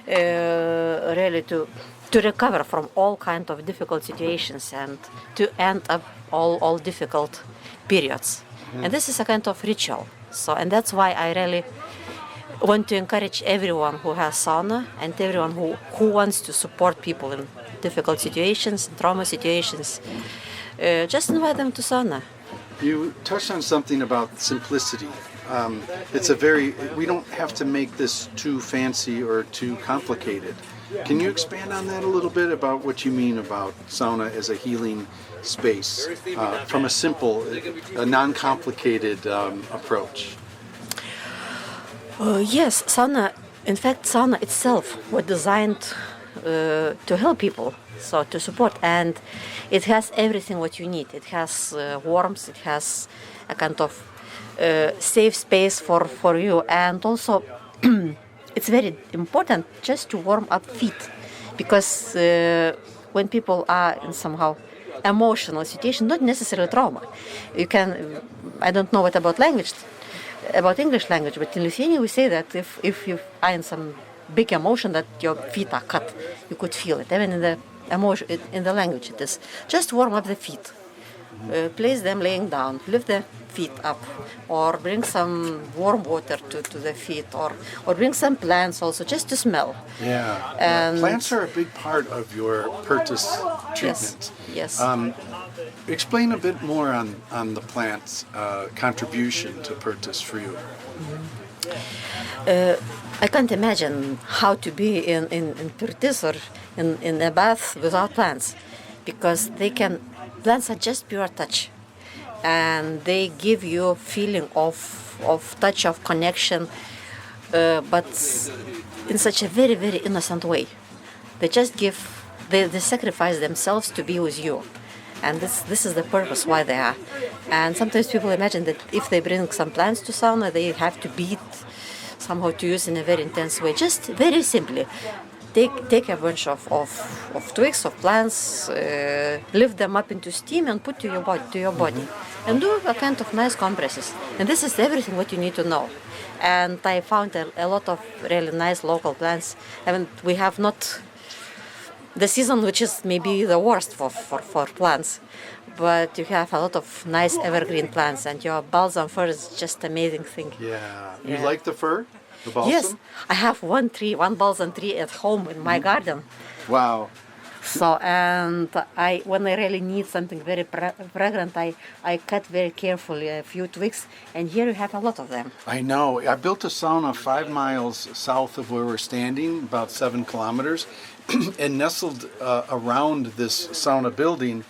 [SPEAKER 16] really to recover from all kinds of difficult situations and to end up all difficult periods. And this is a kind of ritual. So, and that's why I really want to encourage everyone who has sauna and everyone who wants to support people in difficult situations, trauma situations, just invite them to sauna.
[SPEAKER 1] You touched on something about simplicity. We don't have to make this too fancy or too complicated. Can you expand on that a little bit about what you mean about sauna as a healing space from a simple, non-complicated approach?
[SPEAKER 16] Yes, sauna. In fact, sauna itself was designed to help people, so to support, and it has everything what you need. It has warmth. It has a kind of safe space for you, and also it's very important just to warm up feet, because when people are in somehow emotional situation, not necessarily trauma, you can, I don't know what about English language, but in Lithuania we say that if you are in some big emotion that your feet are cut, you could feel it. Even in the emotion, in the language, it is just warm up the feet. place them laying down, lift their feet up, or bring some warm water to the feet, or bring some plants also, just to smell.
[SPEAKER 1] Yeah.
[SPEAKER 16] And
[SPEAKER 1] Plants are a big part of your Pertus treatment.
[SPEAKER 16] Yes.
[SPEAKER 1] Explain a bit more on the plant's contribution to Pertus for you.
[SPEAKER 16] I can't imagine how to be in Pertus or in a bath without plants, because plants are just pure touch, and they give you a feeling of touch, of connection, but in such a very, very innocent way. They just they sacrifice themselves to be with you. And this is the purpose why they are. And sometimes people imagine that if they bring some plants to sauna, they have to beat, somehow to use in a very intense way. Just very simply, take a bunch of twigs, of plants, lift them up into steam and put to your body. And do a kind of nice compresses. And this is everything what you need to know. And I found a lot of really nice local plants. We have not the season which is maybe the worst for plants, but you have a lot of nice evergreen plants, and your balsam fir is just amazing thing.
[SPEAKER 1] Yeah. You like the fir? The balsam?
[SPEAKER 16] Yes, I have one balsam tree at home in my garden.
[SPEAKER 1] Wow.
[SPEAKER 16] So, and when I really need something very fragrant, I cut very carefully a few twigs, and here you have a lot of them.
[SPEAKER 1] I know. I built a sauna 5 miles south of where we're standing, about 7 kilometers, and nestled around this sauna building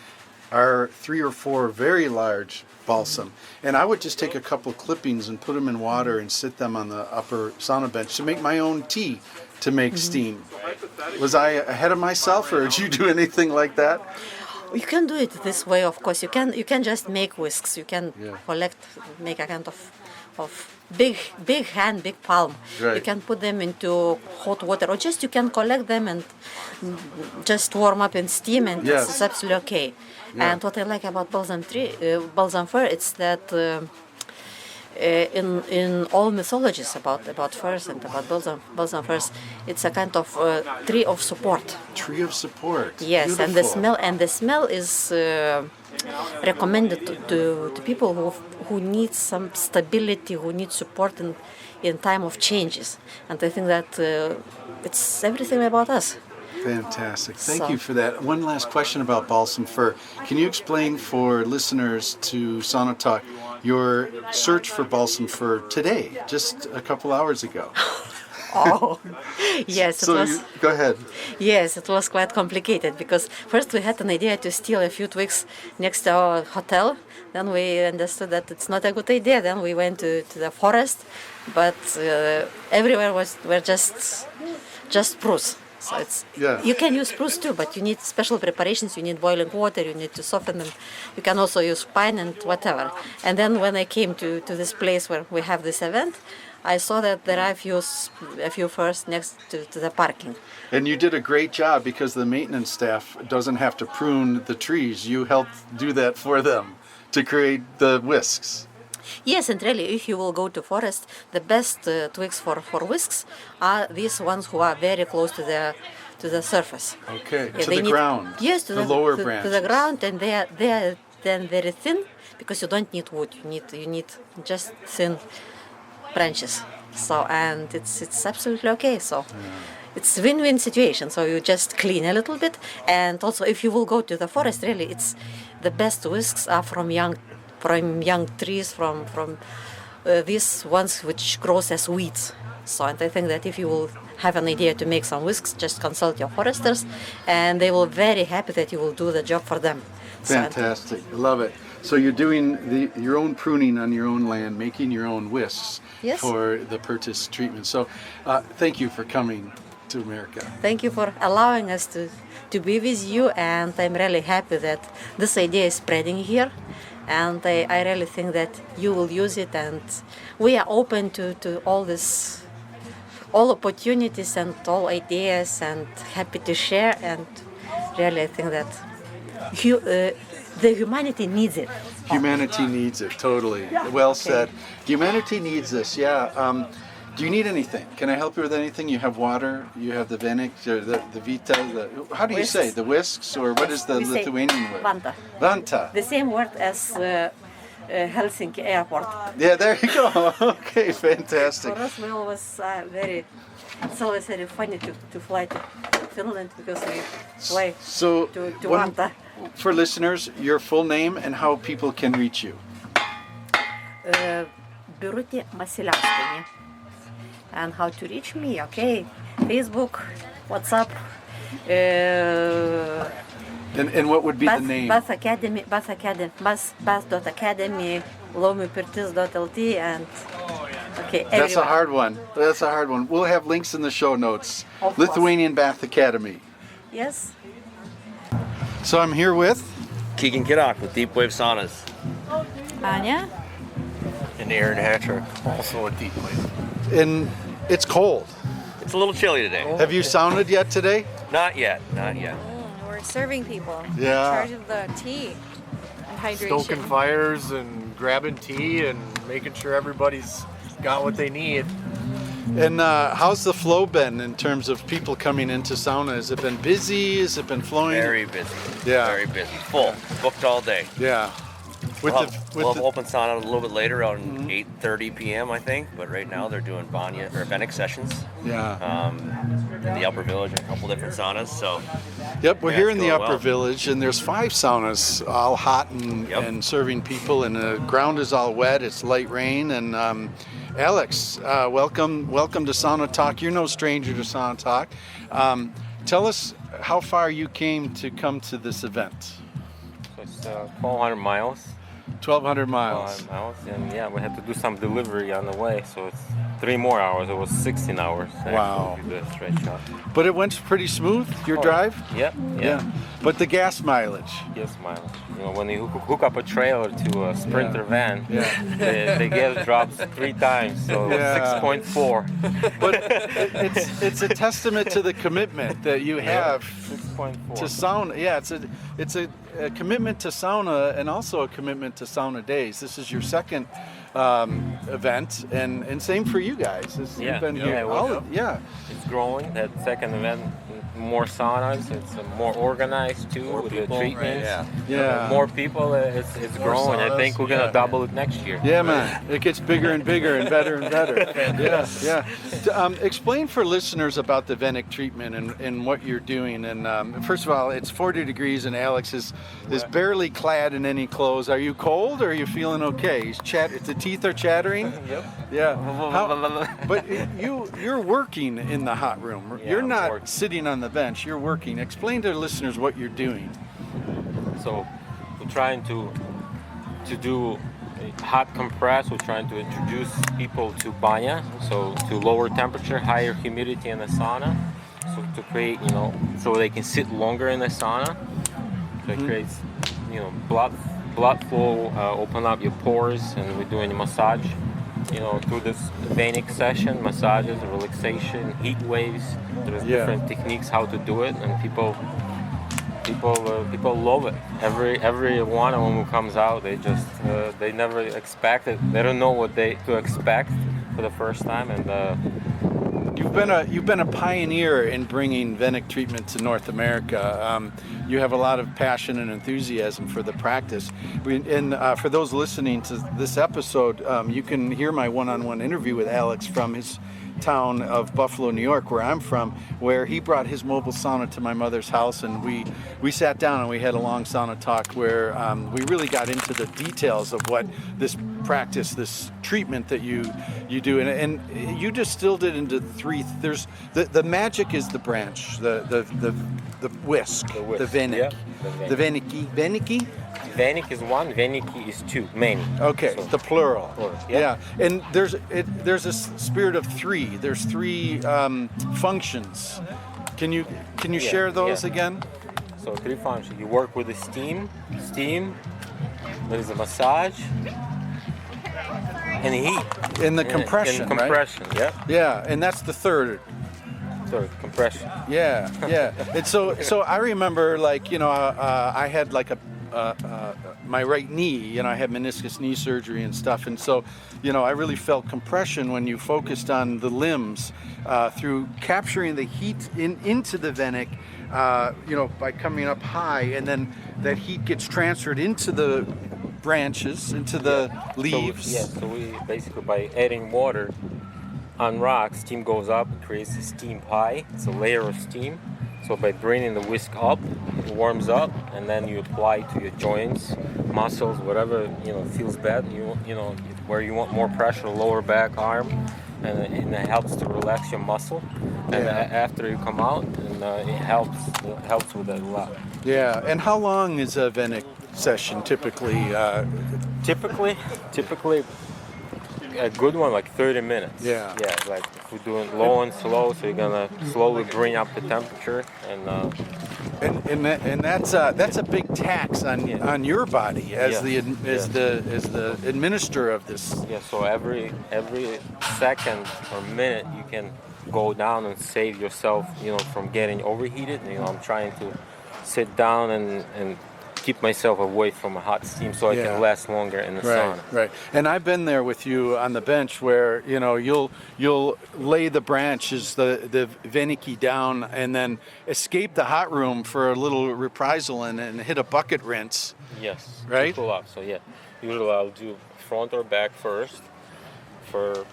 [SPEAKER 1] are 3 or 4 very large balsam. And I would just take a couple clippings and put them in water and sit them on the upper sauna bench to make my own tea to make steam. Was I ahead of myself, or did you do anything like that?
[SPEAKER 16] You can do it this way, of course. You can just make whisks. You can make a kind of big palm.
[SPEAKER 1] Right.
[SPEAKER 16] You can put them into hot water, or just you can collect them and just warm up in steam, and it's absolutely okay. Yeah. And what I like about balsam fir, it's that in all mythologies about firs and about balsam firs, it's a kind of tree of support.
[SPEAKER 1] Tree of support.
[SPEAKER 16] Yes,
[SPEAKER 1] Beautiful.
[SPEAKER 16] and the smell is recommended to people who need some stability, who need support in time of changes. And I think that it's everything about us.
[SPEAKER 1] Fantastic. Thank you for that. One last question about balsam fir. Can you explain for listeners to Sauna Talk your search for balsam fir today, just a couple hours ago?
[SPEAKER 16] Oh, yes.
[SPEAKER 1] Go ahead.
[SPEAKER 16] Yes, it was quite complicated, because first we had an idea to steal a few twigs next to our hotel. Then we understood that it's not a good idea. Then we went to the forest, but everywhere were just spruce. So you can use spruce too, but you need special preparations. You need boiling water. You need to soften them. You can also use pine and whatever. And then when I came to this place where we have this event, I saw that there are a few firs next to the parking.
[SPEAKER 1] And you did a great job, because the maintenance staff doesn't have to prune the trees. You helped do that for them to create the whisks.
[SPEAKER 16] Yes, and really, if you will go to forest, the best twigs for whisks are these ones who are very close to the surface.
[SPEAKER 1] Okay, to the ground.
[SPEAKER 16] Yes, to the
[SPEAKER 1] lower branches.
[SPEAKER 16] To the ground, and they are then very thin, because you don't need wood. You need just thin branches. So, and it's absolutely okay. So. It's a win-win situation. So you just clean a little bit, and also if you will go to the forest, really, it's the best whisks are from young trees, from these ones which grows as weeds. So, and I think that if you will have an idea to make some whisks, just consult your foresters, and they will be very happy that you will do the job for them.
[SPEAKER 1] Fantastic, I love it. So you're doing your own pruning on your own land, making your own whisks for the Pertus treatment. So thank you for coming to America.
[SPEAKER 16] Thank you for allowing us to be with you, and I'm really happy that this idea is spreading here. And I really think that you will use it, and we are open to all opportunities and all ideas, and happy to share. And really, I think that the humanity needs it.
[SPEAKER 1] Humanity needs it, totally. Well said. Humanity needs this, yeah. Do you need anything? Can I help you with anything? You have water, you have the Venik, or the Vita, how do you say? The whisks, or what is the
[SPEAKER 16] We say
[SPEAKER 1] Lithuanian word?
[SPEAKER 16] Vanta.
[SPEAKER 1] Vanta.
[SPEAKER 16] The same word as Helsinki airport.
[SPEAKER 1] Yeah, there you go. Okay, fantastic.
[SPEAKER 16] For us, we always it's always very funny to fly to Finland because we fly to Vanta.
[SPEAKER 1] For listeners, your full name and how people can reach you.
[SPEAKER 16] Birutė Masiliauskienė. And how to reach me? Okay, Facebook, WhatsApp.
[SPEAKER 1] And what would be the name?
[SPEAKER 16] Bus Academy, bus.academy, lomipirtis.lt, and okay.
[SPEAKER 1] That's
[SPEAKER 16] everywhere.
[SPEAKER 1] a hard one. That's a hard one. We'll have links in the show notes.
[SPEAKER 16] Of course.
[SPEAKER 1] Lithuanian Bath Academy.
[SPEAKER 16] Yes.
[SPEAKER 1] So I'm here with
[SPEAKER 17] Keegan Kiddock with Deep Wave Saunas.
[SPEAKER 16] Anya.
[SPEAKER 17] And Aaron Hatcher, also with Deep Wave.
[SPEAKER 1] And it's cold.
[SPEAKER 17] It's a little chilly today.
[SPEAKER 1] Have you sauned yet today?
[SPEAKER 17] Not yet, not yet.
[SPEAKER 18] We're serving people.
[SPEAKER 1] Yeah.
[SPEAKER 18] In charge of the tea and hydration.
[SPEAKER 19] Stoking fires and grabbing tea and making sure everybody's got what they need.
[SPEAKER 1] And how's the flow been in terms of people coming into sauna? Has it been busy? Has it been flowing?
[SPEAKER 17] Very busy.
[SPEAKER 1] Yeah.
[SPEAKER 17] Very busy. Full. Booked all day.
[SPEAKER 1] Yeah.
[SPEAKER 17] We'll have open sauna a little bit later, around 8:30 p.m. I think. But right now they're doing Banya or Venik sessions.
[SPEAKER 1] Yeah.
[SPEAKER 17] In the Upper Village, a couple different saunas. So.
[SPEAKER 1] Yep, we're
[SPEAKER 17] yeah,
[SPEAKER 1] here
[SPEAKER 17] it's
[SPEAKER 1] in the
[SPEAKER 17] going
[SPEAKER 1] Upper
[SPEAKER 17] well.
[SPEAKER 1] Village, and there's 5 saunas, all hot and serving people, and the ground is all wet. It's light rain, and Alex, welcome to Sauna Talk. You're no stranger to Sauna Talk. Tell us how far you came to come to this event.
[SPEAKER 20] So it's 1,200 miles.
[SPEAKER 1] 1,200 miles.
[SPEAKER 20] 1,200 miles, and yeah, we had to do some delivery on the way, so it's 3 more hours. It was 16 hours.
[SPEAKER 1] Wow.
[SPEAKER 20] To do the straight shot.
[SPEAKER 1] But it went pretty smooth, your drive?
[SPEAKER 20] Yeah.
[SPEAKER 1] But the gas mileage?
[SPEAKER 20] Yes, mileage. You know, when you hook up a trailer to a Sprinter van, they get drops 3 times, so 6.4.
[SPEAKER 1] But it's a testament to the commitment that you have
[SPEAKER 20] 6.4.
[SPEAKER 1] to sauna. Yeah, it's a commitment to sauna and also a commitment to Sauna Days. This is your second event, and same for you guys. You've been here.
[SPEAKER 20] It's growing. That second event, more saunas. It's more organized too with
[SPEAKER 17] people,
[SPEAKER 20] the treatments.
[SPEAKER 1] Yeah.
[SPEAKER 20] More people. It's growing. I think we're gonna double it next year.
[SPEAKER 1] Yeah, man. It gets bigger and bigger and better and better. Explain for listeners about the Venik treatment and what you're doing. And first of all, it's 40 degrees, and Alex is barely clad in any clothes. Are you cold, or are you feeling okay? The teeth are chattering.
[SPEAKER 20] Yep.
[SPEAKER 1] Yeah. But you're working in the hot room.
[SPEAKER 20] Yeah,
[SPEAKER 1] you're
[SPEAKER 20] I'm
[SPEAKER 1] not
[SPEAKER 20] working.
[SPEAKER 1] sitting on the bench. You're working. Explain to listeners what you're doing.
[SPEAKER 20] So we're trying to do a hot compress. We're trying to introduce people to banya, so to lower temperature, higher humidity in the sauna, so to create, so they can sit longer in the sauna. So it creates, blood flow, open up your pores, and we're doing a massage, through this Venik session, massages, relaxation, heat waves. There's different techniques how to do it, and people love it. Every one of them who comes out, they just they never expect it. They don't know what to expect for the first time, and
[SPEAKER 1] you've been a pioneer in bringing Venik treatment to North America. You have a lot of passion and enthusiasm for the practice. For those listening to this episode, you can hear my one-on-one interview with Alex from his town of Buffalo, New York, where I'm from, where he brought his mobile sauna to my mother's house, and we sat down and we had a long sauna talk where we really got into the details of what this practice, this treatment that you do, and you distilled it into 3. There's the magic is the branch, the whisk, the Venik, the Veniki.
[SPEAKER 20] Venik is 1, Veniki is 2, many.
[SPEAKER 1] Okay,
[SPEAKER 20] so,
[SPEAKER 1] the plural.
[SPEAKER 20] Yeah.
[SPEAKER 1] And there's a spirit of 3. There's 3 functions. Can you share those again?
[SPEAKER 20] So 3 functions. You work with the steam. There's a massage. And heat.
[SPEAKER 1] And the compression,
[SPEAKER 20] and compression,
[SPEAKER 1] right? Yeah, and that's the third.
[SPEAKER 20] Compression.
[SPEAKER 1] Yeah. And so I remember, I had like a my right knee. You know, I had meniscus knee surgery and stuff, and so, you know, I really felt compression when you focused on the limbs through capturing the heat into the venic. You know, by coming up high, and then that heat gets transferred into the branches, into the leaves.
[SPEAKER 20] So we basically, by adding water on rock, steam goes up, it creates a steam pie. It's a layer of steam. So by bringing the whisk up, it warms up, and then you apply to your joints, muscles, whatever, you know, feels bad. You know, where you want more pressure, lower back, arm, and it helps to relax your muscle. And after you come out, and it helps with that a lot.
[SPEAKER 1] Yeah. And how long is a venic session typically?
[SPEAKER 20] Typically, a good one like 30 minutes.
[SPEAKER 1] Yeah.
[SPEAKER 20] Yeah, like if we're doing low and slow, so you're gonna slowly bring up the temperature
[SPEAKER 1] and that's a big tax on your body as the administrator of this.
[SPEAKER 20] Yeah. So every second or minute you can go down and save yourself, you know, from getting overheated. You know, I'm trying to sit down and keep myself away from a hot steam so I can last longer in the sauna.
[SPEAKER 1] Right. And I've been there with you on the bench where, you know, you'll lay the branches, the venicky down, and then escape the hot room for a little reprisal and hit a bucket rinse.
[SPEAKER 20] Yes.
[SPEAKER 1] Right?
[SPEAKER 20] To cool off. So yeah, usually I'll do front or back first for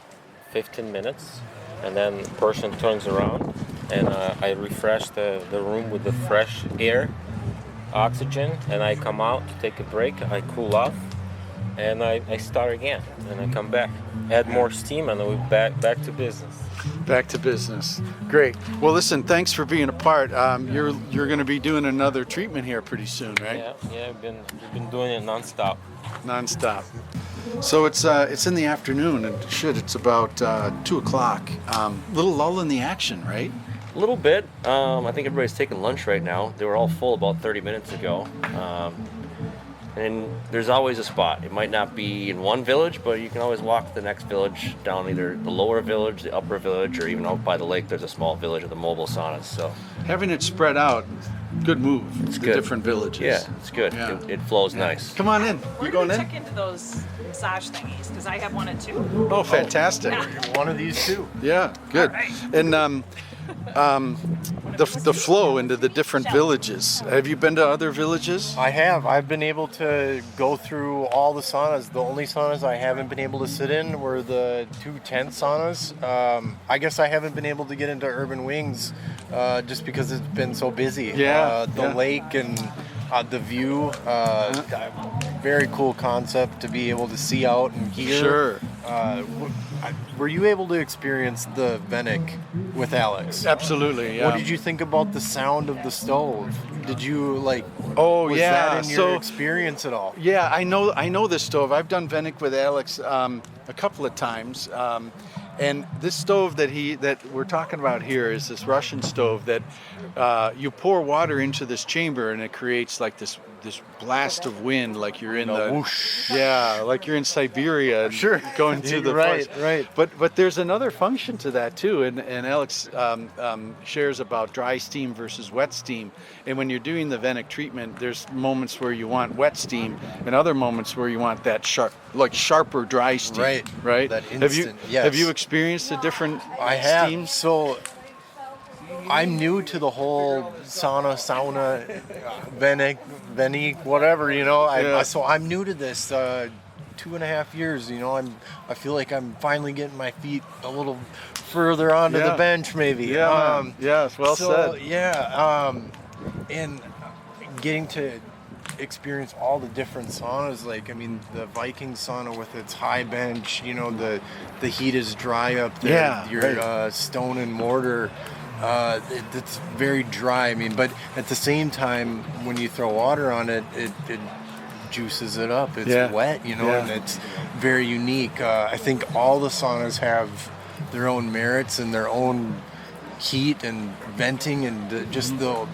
[SPEAKER 20] 15 minutes, and then the person turns around, and I refresh the room with the fresh air, oxygen, and I come out to take a break. I cool off, and I start again, and I come back, add more steam, and then we're back to business.
[SPEAKER 1] Back to business. Great. Well, listen, thanks for being a part. You're going to be doing another treatment here pretty soon, right?
[SPEAKER 20] Yeah. We've been doing it nonstop.
[SPEAKER 1] Nonstop. So it's in the afternoon, and it's about 2 o'clock. Little lull in the action, right?
[SPEAKER 17] A little bit. I think everybody's taking lunch right now. They were all full about 30 minutes ago. And there's always a spot. It might not be in one village, but you can always walk the next village down either the lower village, the upper village, or even out by the lake there's a small village of the mobile saunas. So
[SPEAKER 1] having it spread out, good move.
[SPEAKER 17] It's
[SPEAKER 1] the
[SPEAKER 17] good.
[SPEAKER 1] Different villages.
[SPEAKER 17] Yeah, it's good.
[SPEAKER 1] Yeah.
[SPEAKER 17] It flows nice.
[SPEAKER 1] Come on in.
[SPEAKER 21] We're
[SPEAKER 1] You going
[SPEAKER 21] gonna
[SPEAKER 1] in?
[SPEAKER 21] check into those massage thingies because I have one at 2.
[SPEAKER 1] Oh, fantastic.
[SPEAKER 19] One of these too.
[SPEAKER 1] Yeah, good. And the flow into the different villages. Have you been to other villages?
[SPEAKER 19] I have. I've been able to go through all the saunas. The only saunas I haven't been able to sit in were the 2 tent saunas. I guess I haven't been able to get into Urban Wings just because it's been so busy. The lake and the view. Very cool concept to be able to see out and hear.
[SPEAKER 1] Sure.
[SPEAKER 19] Were you able to experience the Venic with Alex?
[SPEAKER 1] Absolutely, yeah.
[SPEAKER 19] What did you think about the sound of the stove? Did you was
[SPEAKER 1] that
[SPEAKER 19] in your experience at all?
[SPEAKER 1] Yeah, I know this stove. I've done Venic with Alex a couple of times. And this stove that we're talking about here is this Russian stove that you pour water into this chamber and it creates like this blast of wind, like you're in
[SPEAKER 19] whoosh.
[SPEAKER 1] Like you're in Siberia.
[SPEAKER 19] Sure.
[SPEAKER 1] Going through the forest.
[SPEAKER 19] Right.
[SPEAKER 1] But there's another function to that too, and Alex shares about dry steam versus wet steam. And when you're doing the Venic treatment, there's moments where you want wet steam, and other moments where you want that sharper dry steam. Right.
[SPEAKER 19] That instant.
[SPEAKER 1] Have you experienced the different
[SPEAKER 19] I have.
[SPEAKER 1] steams?
[SPEAKER 19] So I'm new to the whole sauna, Venic, whatever, you know. So I'm new to this. 2.5 years, you know. I feel like I'm finally getting my feet a little further onto the bench, maybe.
[SPEAKER 1] Yes, well said.
[SPEAKER 19] Yeah, and getting to experience all the different saunas, like, I mean, the Viking sauna with its high bench, you know, the heat is dry up there. Your stone and mortar. It's very dry. I mean, but at the same time, when you throw water on it, it juices it up. It's wet, you know, and it's very unique. I think all the saunas have their own merits and their own heat and venting, and just the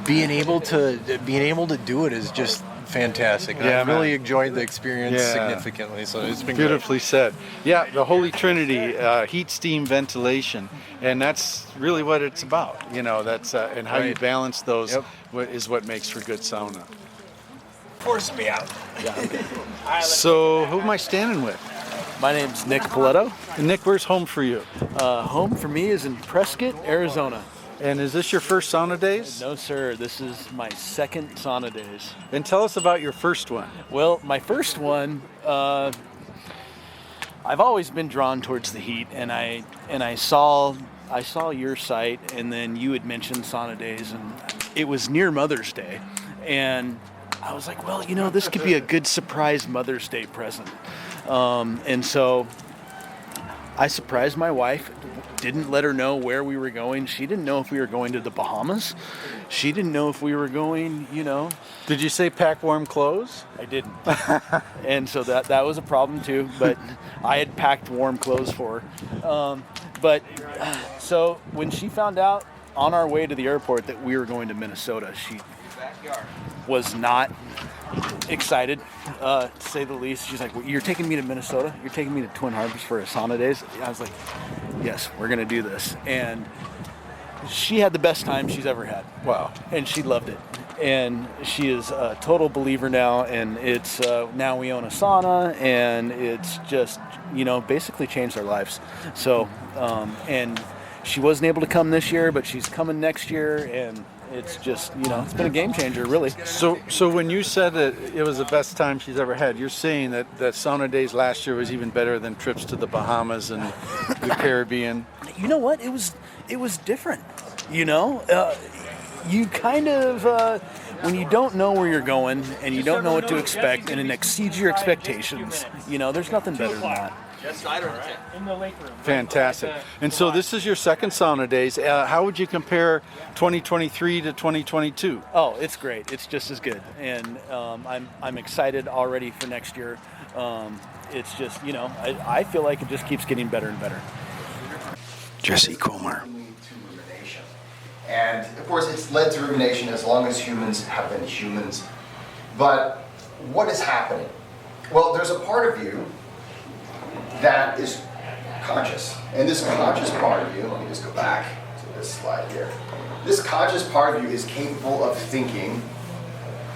[SPEAKER 19] being able to do it is just fantastic. And I've really enjoyed the experience significantly. So it's been
[SPEAKER 1] beautifully said. Yeah, the Holy Trinity, heat, steam, ventilation, and that's really what it's about. You know, that's and how you balance those is what makes for good sauna.
[SPEAKER 4] forcing me out.
[SPEAKER 1] So who am I standing with?
[SPEAKER 4] My name's Nick Paletto.
[SPEAKER 1] And Nick, where's home for you?
[SPEAKER 4] Home for me is in Prescott, Arizona.
[SPEAKER 1] And is this your first Sauna Days?
[SPEAKER 4] No, sir. This is my second Sauna Days.
[SPEAKER 1] And tell us about your first one.
[SPEAKER 4] Well, my first one, I've always been drawn towards the heat, and I saw your site, and then you had mentioned Sauna Days, and it was near Mother's Day, and I was like, well, you know, this could be a good surprise Mother's Day present. And so I surprised my wife, didn't let her know where we were going. She didn't know if we were going to the Bahamas. She didn't know if we were going, you know.
[SPEAKER 1] Did you say pack warm clothes?
[SPEAKER 4] I didn't. And so that was a problem too, but I had packed warm clothes for her. So when she found out on our way to the airport that we were going to Minnesota, she was not excited, to say the least. She's like, well, you're taking me to Minnesota? You're taking me to Twin Harbors for a Sauna Days? I was like, yes, we're going to do this. And she had the best time she's ever had.
[SPEAKER 1] Wow.
[SPEAKER 4] And she loved it. And she is a total believer now, and it's now we own a sauna, and it's just, you know, basically changed our lives. So, and she wasn't able to come this year, but she's coming next year, and it's just, you know, it's been a game changer, really.
[SPEAKER 1] So when you said that it was the best time she's ever had, you're saying that Sauna Days last year was even better than trips to the Bahamas and the Caribbean?
[SPEAKER 4] You know what? It was different. You know, you kind of when you don't know where you're going and you don't know what to expect and it exceeds your expectations, you know, there's nothing better than that.
[SPEAKER 21] In the lake room.
[SPEAKER 1] Fantastic. And so this is your second Sauna Days. How would you compare 2023 to 2022?
[SPEAKER 4] Oh, it's great. It's just as good. And I'm excited already for next year. It's just, you know, I feel like it just keeps getting better and better.
[SPEAKER 1] Jesse Comer.
[SPEAKER 22] And of course, it's led to rumination as long as humans have been humans. But what is happening? Well, there's a part of you that is conscious. And this conscious part of you, let me just go back to this slide here. This conscious part of you is capable of thinking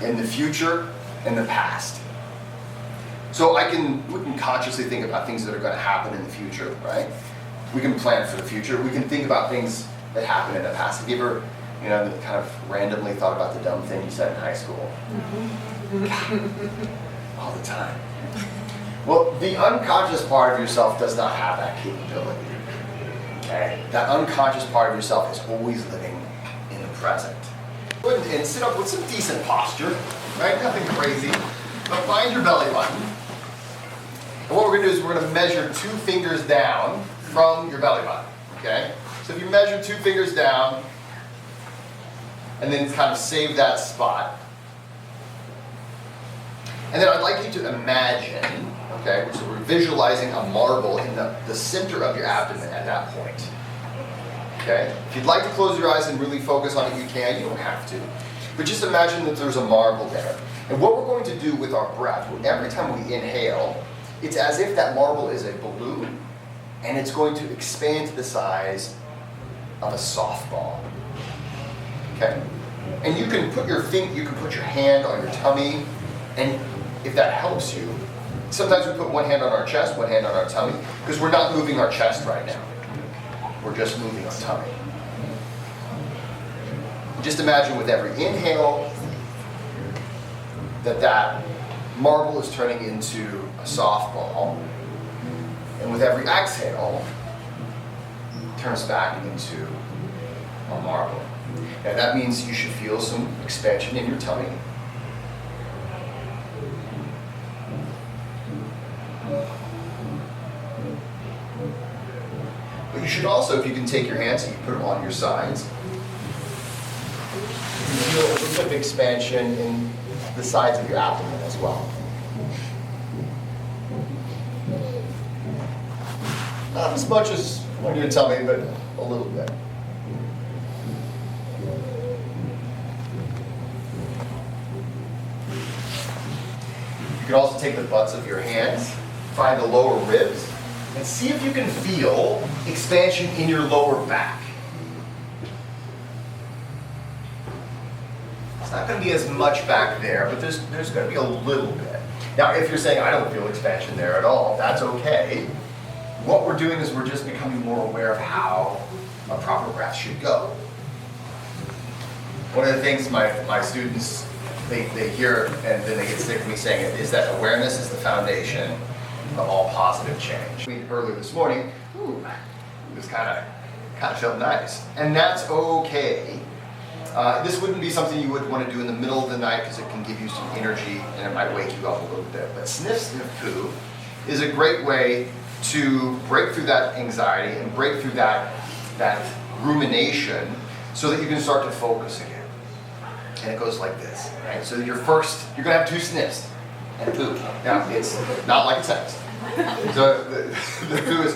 [SPEAKER 22] in the future and the past. So we can consciously think about things that are going to happen in the future, right? We can plan for the future. We can think about things that happened in the past. Have you ever, you know, kind of randomly thought about the dumb thing you said in high school? All the time. Well, the unconscious part of yourself does not have that capability. Okay? That unconscious part of yourself is always living in the present. Go ahead and sit up with some decent posture, right? Nothing crazy. But find your belly button. And what we're going to do is we're going to measure 2 fingers down from your belly button. Okay? So if you measure 2 fingers down, and then kind of save that spot. And then I'd like you to imagine, okay, so we're visualizing a marble in the center of your abdomen at that point. Okay? If you'd like to close your eyes and really focus on it, you can. You don't have to. But just imagine that there's a marble there. And what we're going to do with our breath, every time we inhale, it's as if that marble is a balloon, and it's going to expand to the size of a softball. Okay? And you can put your hand on your tummy, and if that helps you, sometimes we put one hand on our chest, one hand on our tummy, because we're not moving our chest right now. We're just moving our tummy. Just imagine with every inhale that marble is turning into a softball, and with every exhale, it turns back into a marble. And that means you should feel some expansion in your tummy. But you should also, if you can take your hands and you put them on your sides, you feel a little bit of expansion in the sides of your abdomen as well. Not as much as on your tummy, but a little bit. You can also take the butts of your hands, find the lower ribs, and see if you can feel expansion in your lower back. It's not going to be as much back there, but there's going to be a little bit. Now, if you're saying, I don't feel expansion there at all, that's okay. What we're doing is we're just becoming more aware of how a proper breath should go. One of the things my students, they hear and then they get sick of me saying it, is that awareness is the foundation of all positive change. Earlier this morning, it was kind of felt nice. And that's okay. This wouldn't be something you would want to do in the middle of the night because it can give you some energy and it might wake you up a little bit. But sniff poo is a great way to break through that anxiety and break through that rumination so that you can start to focus again. And it goes like this, right? So you're going to have 2 sniffs and poo. Now, it's not like a text. So the poo is,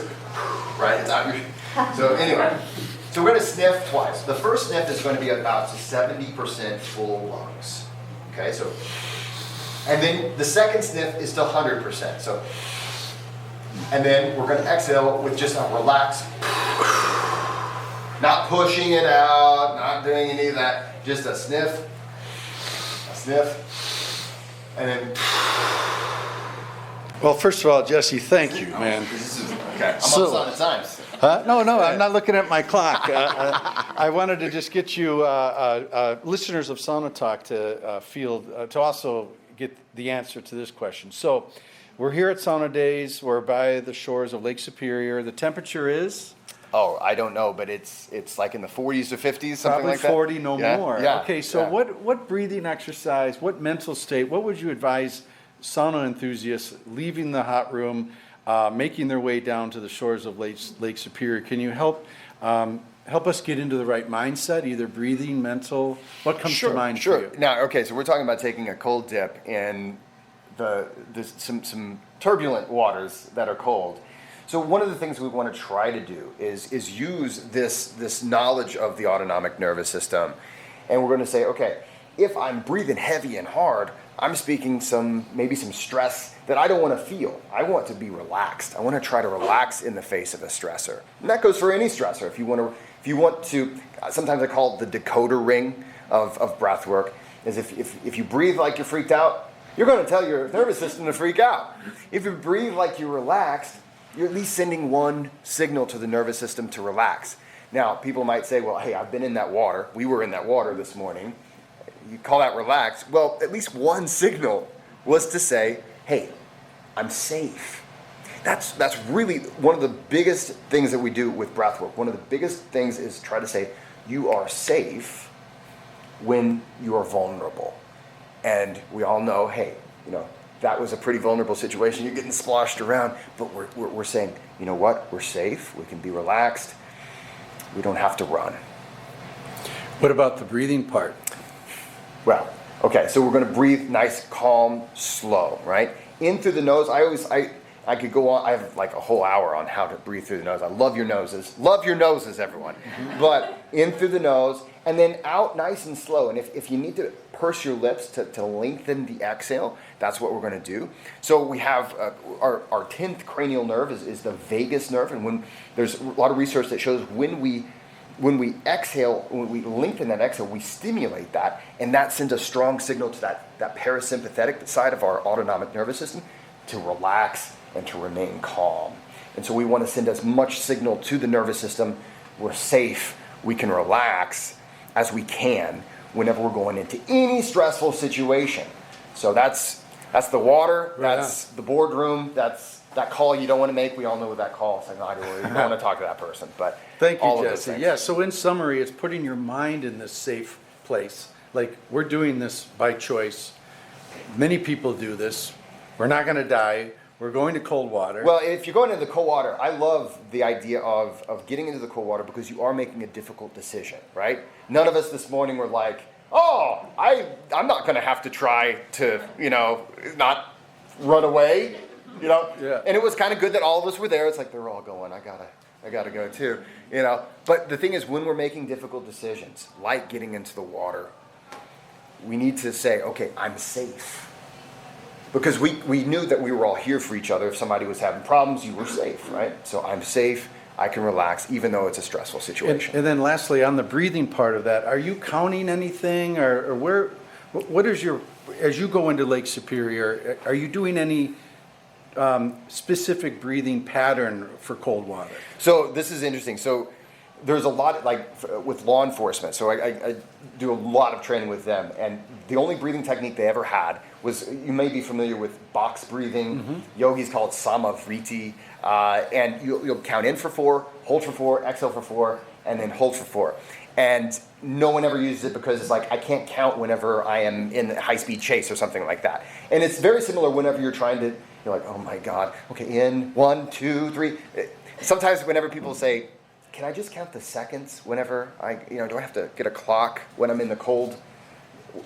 [SPEAKER 22] right, it's out your, so anyway. So we're going to sniff twice. The first sniff is going to be about 70% full lungs. Okay, so, and then the second sniff is to 100%. So, and then we're going to exhale with just a relaxed, not pushing it out, not doing any of that, just a sniff, and then.
[SPEAKER 1] Well, first of all, Jesse, thank you, man.
[SPEAKER 22] Okay, I'm on the times.
[SPEAKER 1] No, I'm not looking at my clock. I wanted to just get you, listeners of Sauna Talk, to also get the answer to this question. So, we're here at Sauna Days. We're by the shores of Lake Superior. The temperature is?
[SPEAKER 22] Oh, I don't know, but it's like in the 40s or 50s, something
[SPEAKER 1] Probably
[SPEAKER 22] like that.
[SPEAKER 1] 40, no more.
[SPEAKER 22] Yeah.
[SPEAKER 1] Okay, so what breathing exercise, what mental state, what would you advise sauna enthusiasts leaving the hot room, making their way down to the shores of Lake Superior? Can you help us get into the right mindset, either breathing, mental? What comes to mind for you?
[SPEAKER 22] Now, okay, so we're talking about taking a cold dip in some turbulent waters that are cold. So one of the things we want to try to do is use this knowledge of the autonomic nervous system, and we're going to say, okay, if I'm breathing heavy and hard, I'm speaking maybe some stress that I don't want to feel. I want to be relaxed. I want to try to relax in the face of a stressor. And that goes for any stressor. If you want to, sometimes I call it the decoder ring of breath work, is if you breathe like you're freaked out, you're going to tell your nervous system to freak out. If you breathe like you're relaxed, you're at least sending one signal to the nervous system to relax. Now, people might say, well, hey, I've been in that water. We were in that water this morning. You call that relaxed? Well, at least one signal was to say, hey, I'm safe. That's really one of the biggest things that we do with breath work. One of the biggest things is try to say, you are safe when you are vulnerable. And we all know, hey, that was a pretty vulnerable situation. You're getting sloshed around, but we're saying, you know what? We're safe. We can be relaxed. We don't have to run.
[SPEAKER 1] What about the breathing part?
[SPEAKER 22] Well, okay, so we're going to breathe nice, calm, slow, right? In through the nose. I could go on. I have like a whole hour on how to breathe through the nose. I love your noses. Love your noses, everyone. But in through the nose, and then out nice and slow. And if you need to purse your lips to lengthen the exhale, that's what we're going to do. So we have our 10th cranial nerve is the vagus nerve. And when there's a lot of research that shows when we exhale, when we lengthen that exhale, we stimulate that, and that sends a strong signal to that parasympathetic side of our autonomic nervous system to relax and to remain calm. And so we want to send as much signal to the nervous system. We're safe, we can relax as we can whenever we're going into any stressful situation. So that's the water, that's the boardroom, that's that call you don't want to make. We all know what that call is. Like, you don't want to talk to that person. But
[SPEAKER 1] thank you, Jesse. Yeah, so in summary, it's putting your mind in this safe place. Like, we're doing this by choice. Many people do this. We're not going to die. We're going to cold water.
[SPEAKER 22] Well, if you're going into the cold water, I love the idea of getting into the cold water because you are making a difficult decision, right? None of us this morning were like, oh, I'm not going to have to try to, not run away.
[SPEAKER 1] Yeah.
[SPEAKER 22] And it was kind of good that all of us were there. It's like they're all going, I gotta go too, But the thing is, when we're making difficult decisions, like getting into the water, we need to say, okay, I'm safe. Because we knew that we were all here for each other. If somebody was having problems, you were safe, right? So I'm safe, I can relax, even though it's a stressful situation.
[SPEAKER 1] And then lastly, on the breathing part of that, are you counting anything, or What is your, as you go into Lake Superior, are you doing any specific breathing pattern for cold water?
[SPEAKER 22] So this is interesting. So there's a lot, like with law enforcement. So I do a lot of training with them, and the only breathing technique they ever had was, you may be familiar with box breathing. Yogis call it samavriti, and you'll count in for 4, hold for 4, exhale for 4, and then hold for 4. And no one ever uses it because it's like, I can't count whenever I am in a high-speed chase or something like that. And it's very similar whenever you're trying to, you're like, oh my God, okay, in 1, 2, 3. Sometimes whenever people say, can I just count the seconds whenever do I have to get a clock when I'm in the cold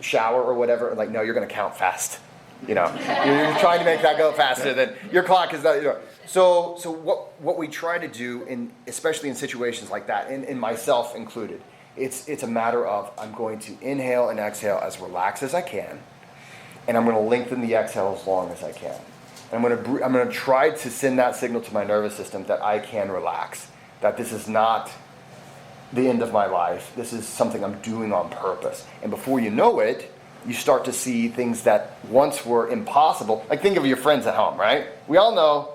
[SPEAKER 22] shower or whatever? Like, no, you're going to count fast. You're trying to make that go faster than your clock is not. So what we try to do, especially in situations like that, and myself included, it's a matter of, I'm going to inhale and exhale as relaxed as I can, and I'm going to lengthen the exhale as long as I can. And I'm going to try to send that signal to my nervous system that I can relax, that this is not the end of my life. This is something I'm doing on purpose. And before you know it, you start to see things that once were impossible. Like, think of your friends at home, right? We all know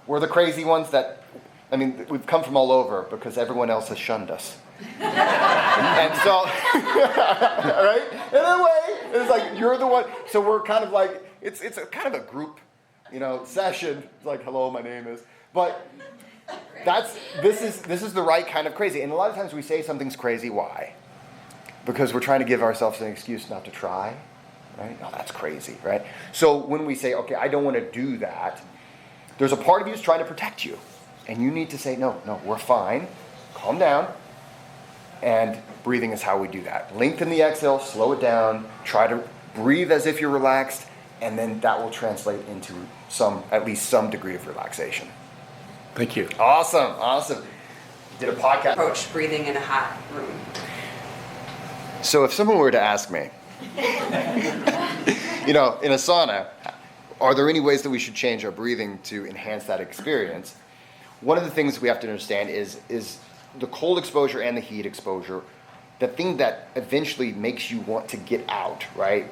[SPEAKER 22] we're the crazy ones that, we've come from all over because everyone else has shunned us. And so, right? In a way, it's like, you're the one. So we're kind of like, it's a kind of a group, session. It's like, hello, my name is. But this is the right kind of crazy. And a lot of times we say something's crazy. Why? Because we're trying to give ourselves an excuse not to try, right? Oh, that's crazy, right? So when we say, okay, I don't want to do that, there's a part of you that's trying to protect you. And you need to say, no, we're fine. Calm down. And breathing is how we do that. Lengthen the exhale, slow it down, try to breathe as if you're relaxed, and then that will translate into at least some degree of relaxation.
[SPEAKER 1] Thank you.
[SPEAKER 22] Awesome. Did a podcast.
[SPEAKER 6] Approach breathing in a hot room.
[SPEAKER 22] So if someone were to ask me, in a sauna, are there any ways that we should change our breathing to enhance that experience? One of the things we have to understand is the cold exposure and the heat exposure, the thing that eventually makes you want to get out, right?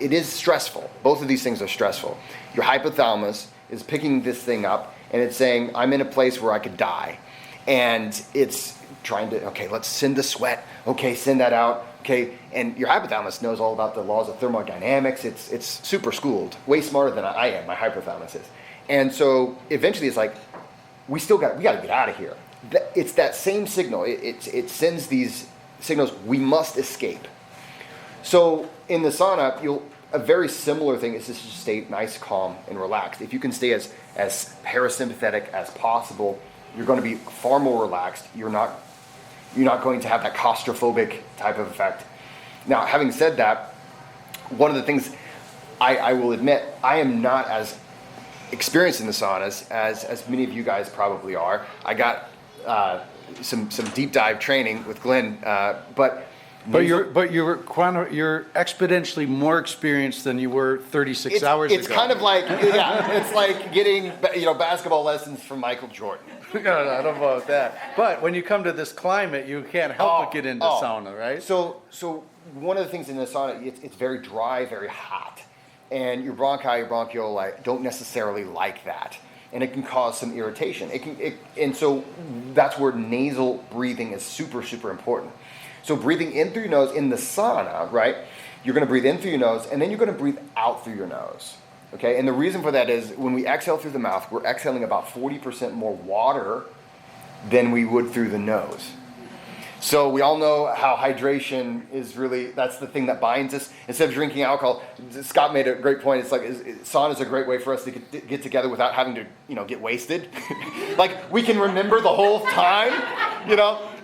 [SPEAKER 22] It is stressful. Both of these things are stressful. Your hypothalamus is picking this thing up, and it's saying, I'm in a place where I could die. And it's trying to, okay, let's send the sweat. Okay, send that out. Okay, and your hypothalamus knows all about the laws of thermodynamics. It's super schooled, way smarter than I am, my hypothalamus is. And so eventually it's like, we got to get out of here. It's that same signal. It sends these signals, we must escape. So in the sauna, a very similar thing is to just stay nice, calm, and relaxed. If you can stay as parasympathetic as possible, you're going to be far more relaxed. You're not going to have that claustrophobic type of effect. Now, having said that, one of the things I will admit, I am not as experienced in the saunas as many of you guys probably are. I got some deep dive training with Glenn, but you're exponentially more experienced than you were 36 hours ago. It's kind of like it's like getting basketball lessons from Michael Jordan.
[SPEAKER 1] No, I don't know about that. But when you come to this climate, you can't help but get into sauna, right?
[SPEAKER 22] So one of the things in the sauna, it's very dry, very hot, and your bronchi, your bronchioli don't necessarily like that. And it can cause some irritation. And so that's where nasal breathing is super, super important. So breathing in through your nose in the sauna, right? You're going to breathe in through your nose, and then you're going to breathe out through your nose. Okay? And the reason for that is when we exhale through the mouth, we're exhaling about 40% more water than we would through the nose. So we all know how hydration is really, that's the thing that binds us. Instead of drinking alcohol, Scott made a great point. It's like sauna is a great way for us to get together without having to, get wasted. Like we can remember the whole time,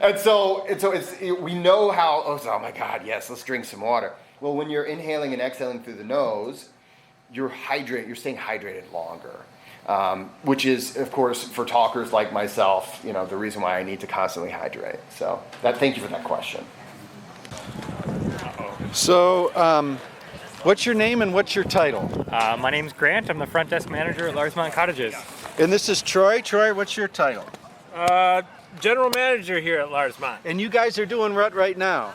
[SPEAKER 22] And so it's we know how. Oh my God, yes, let's drink some water. Well, when you're inhaling and exhaling through the nose, you're staying hydrated longer. Which is, of course, for talkers like myself, the reason why I need to constantly hydrate. So thank you for that question.
[SPEAKER 1] So, what's your name and what's your title?
[SPEAKER 7] My name's Grant. I'm the front desk manager at Larsmont Cottages.
[SPEAKER 1] And this is Troy. Troy, what's your title?
[SPEAKER 7] General manager here at Larsmont.
[SPEAKER 1] And you guys are doing what right now?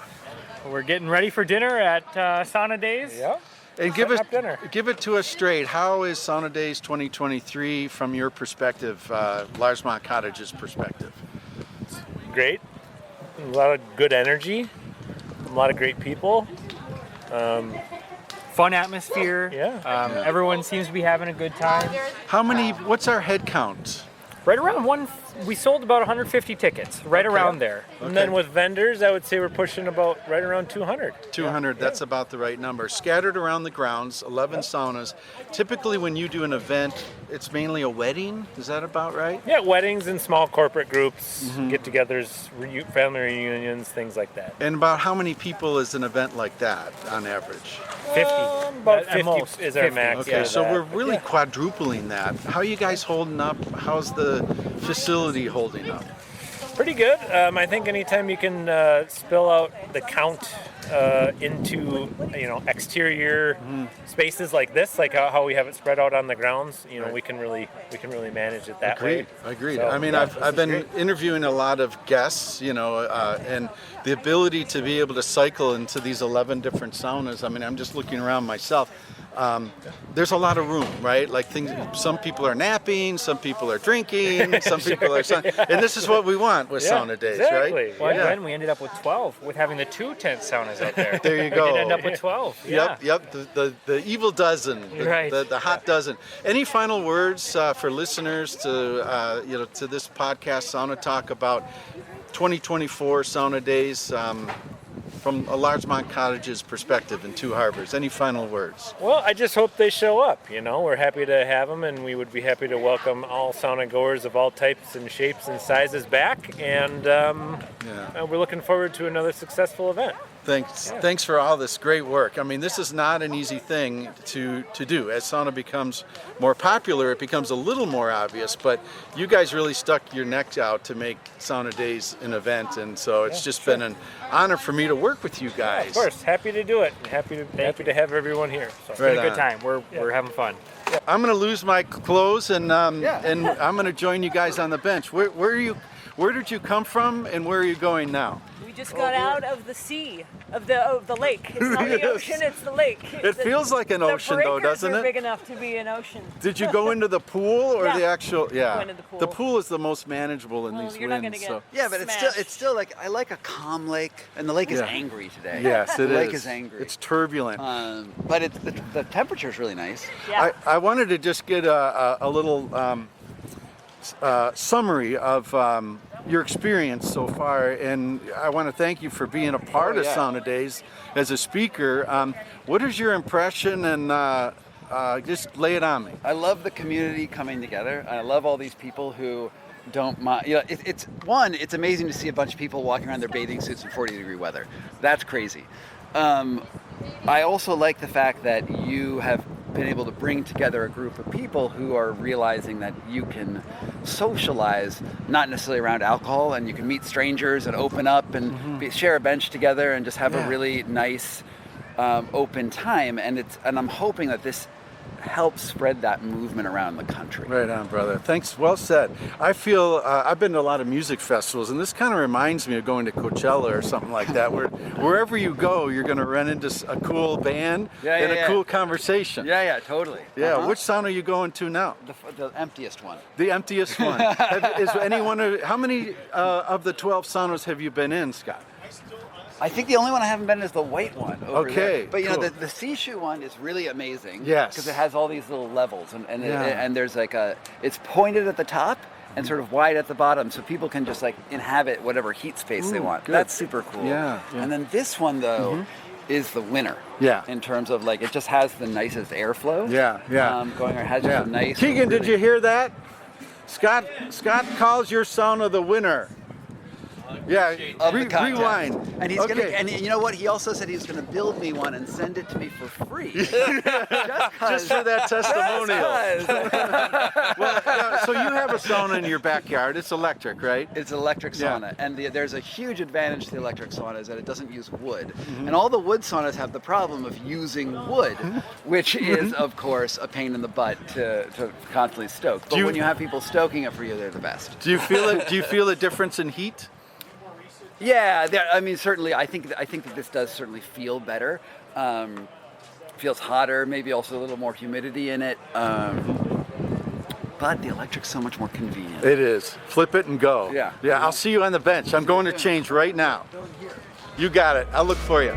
[SPEAKER 7] We're getting ready for dinner at Sauna Days.
[SPEAKER 8] Yeah.
[SPEAKER 1] And give it to us straight. How is Sauna Days 2023 from your perspective, Larsmont Cottage's perspective?
[SPEAKER 7] Great. A lot of good energy. A lot of great people. Fun atmosphere. Yeah. Everyone seems to be having a good time.
[SPEAKER 1] What's our head count?
[SPEAKER 7] Right around we sold about 150 tickets, right around there. And then with vendors, I would say we're pushing about right around 200.
[SPEAKER 1] 200, that's about the right number. Scattered around the grounds, 11 saunas. Typically when you do an event, it's mainly a wedding, is that about right?
[SPEAKER 7] Yeah, weddings and small corporate groups, get-togethers, family reunions, things like that.
[SPEAKER 1] And about how many people is an event like that on average?
[SPEAKER 7] 50. About 50 is our max.
[SPEAKER 1] Okay, so we're really quadrupling that. How are you guys holding up? How's the facility holding up?
[SPEAKER 7] Pretty good. I think anytime you can spill out the count into exterior spaces like this, like how we have it spread out on the grounds, we can really manage it that way.
[SPEAKER 1] Agreed.
[SPEAKER 7] So,
[SPEAKER 1] I mean, I've been interviewing a lot of guests, and the ability to be able to cycle into these 11 different saunas. I mean, I'm just looking around myself. There's a lot of room, right? Like some people are napping, some people are drinking, some people are, and this is what we want with Sauna Days, right?
[SPEAKER 7] Well, then we ended up with 12 with having the 2 tent saunas out there.
[SPEAKER 1] There you go.
[SPEAKER 7] We did end up with 12.
[SPEAKER 1] Yep. The evil dozen,
[SPEAKER 7] Right.
[SPEAKER 1] the hot dozen. Any final words for listeners to to this podcast, Sauna Talk, about 2024 Sauna Days? From a Larsmont Cottage's perspective in Two Harbors, any final words?
[SPEAKER 7] Well, I just hope they show up. We're happy to have them, and we would be happy to welcome all sauna goers of all types and shapes and sizes back. And we're looking forward to another successful event.
[SPEAKER 1] Thanks for all this great work. I mean, this is not an easy thing to do. As sauna becomes more popular, it becomes a little more obvious, but you guys really stuck your necks out to make Sauna Days an event, and so it's just been an honor for me to work with you guys.
[SPEAKER 7] Of course, happy to do it. Happy to have everyone here. So it's been a good time. We're having fun.
[SPEAKER 1] I'm going to lose my clothes, and I'm going to join you guys on the bench. Where did you come from, and where are you going now?
[SPEAKER 12] We just got out of the sea, of the lake. It's not the ocean, it's the lake.
[SPEAKER 1] It feels like an ocean, though, doesn't
[SPEAKER 12] are
[SPEAKER 1] it?
[SPEAKER 12] big enough to be an ocean.
[SPEAKER 1] Did you go into the pool or the actual? Yeah,
[SPEAKER 12] went in the pool.
[SPEAKER 1] The pool is the most manageable in these
[SPEAKER 12] you're
[SPEAKER 1] winds.
[SPEAKER 12] Not gonna get
[SPEAKER 2] yeah, but it's still like I like a calm lake, and the lake is angry today.
[SPEAKER 1] Yes,
[SPEAKER 2] the lake is angry.
[SPEAKER 1] It's turbulent.
[SPEAKER 2] But the temperature is really nice.
[SPEAKER 12] Yeah.
[SPEAKER 1] I wanted to just get a little summary of your experience so far, and I want to thank you for being a part of Sauna Days as a speaker. What is your impression, and just lay it on me.
[SPEAKER 2] I love the community coming together. I love all these people who don't mind. It's amazing to see a bunch of people walking around their bathing suits in 40-degree weather. That's crazy. I also like the fact that you have been able to bring together a group of people who are realizing that you can socialize, not necessarily around alcohol, and you can meet strangers and open up and share a bench together and just have a really nice open time. And I'm hoping that this helps spread that movement around the country.
[SPEAKER 1] Right on, brother. Thanks. Well said. I feel I've been to a lot of music festivals, and this kind of reminds me of going to Coachella or something like that, where wherever you go, you're going to run into a cool band and a cool conversation.
[SPEAKER 2] Yeah, totally.
[SPEAKER 1] Yeah. Which sauna are you going to now?
[SPEAKER 2] The emptiest one.
[SPEAKER 1] The emptiest one. How many of the 12 saunas have you been in, Scott?
[SPEAKER 2] I think the only one I haven't been is the white one over there. But
[SPEAKER 1] cool.
[SPEAKER 2] The Seashoe one is really amazing.
[SPEAKER 1] Yes.
[SPEAKER 2] Because it has all these little levels and there's it's pointed at the top and sort of wide at the bottom, so people can just inhabit whatever heat space they want.
[SPEAKER 1] Good.
[SPEAKER 2] That's super cool.
[SPEAKER 1] Yeah.
[SPEAKER 2] And then this one though is the winner.
[SPEAKER 1] Yeah.
[SPEAKER 2] In terms of it just has the nicest airflow.
[SPEAKER 1] Yeah.
[SPEAKER 2] It has just a nice.
[SPEAKER 1] Keegan, did you hear that? Scott calls your sauna the winner. Yeah, rewind.
[SPEAKER 2] And he's gonna, and you know what? He also said he was going to build me one and send it to me for free. Just
[SPEAKER 1] for that testimonial. So you have a sauna in your backyard. It's electric, right?
[SPEAKER 2] It's an electric sauna, and there's a huge advantage to the electric sauna is that it doesn't use wood. And all the wood saunas have the problem of using wood, which is, of course, a pain in the butt to constantly stoke. But when you have people stoking it for you, they're the best.
[SPEAKER 1] Do you feel it? Do you feel a difference in heat?
[SPEAKER 2] Yeah, I mean, certainly, I think that this does certainly feel better. Feels hotter, maybe also a little more humidity in it. But the electric's so much more convenient.
[SPEAKER 1] It is. Flip it and go.
[SPEAKER 2] Yeah.
[SPEAKER 1] Yeah, I'll see you on the bench. I'm going to change right now. You got it. I'll look for you.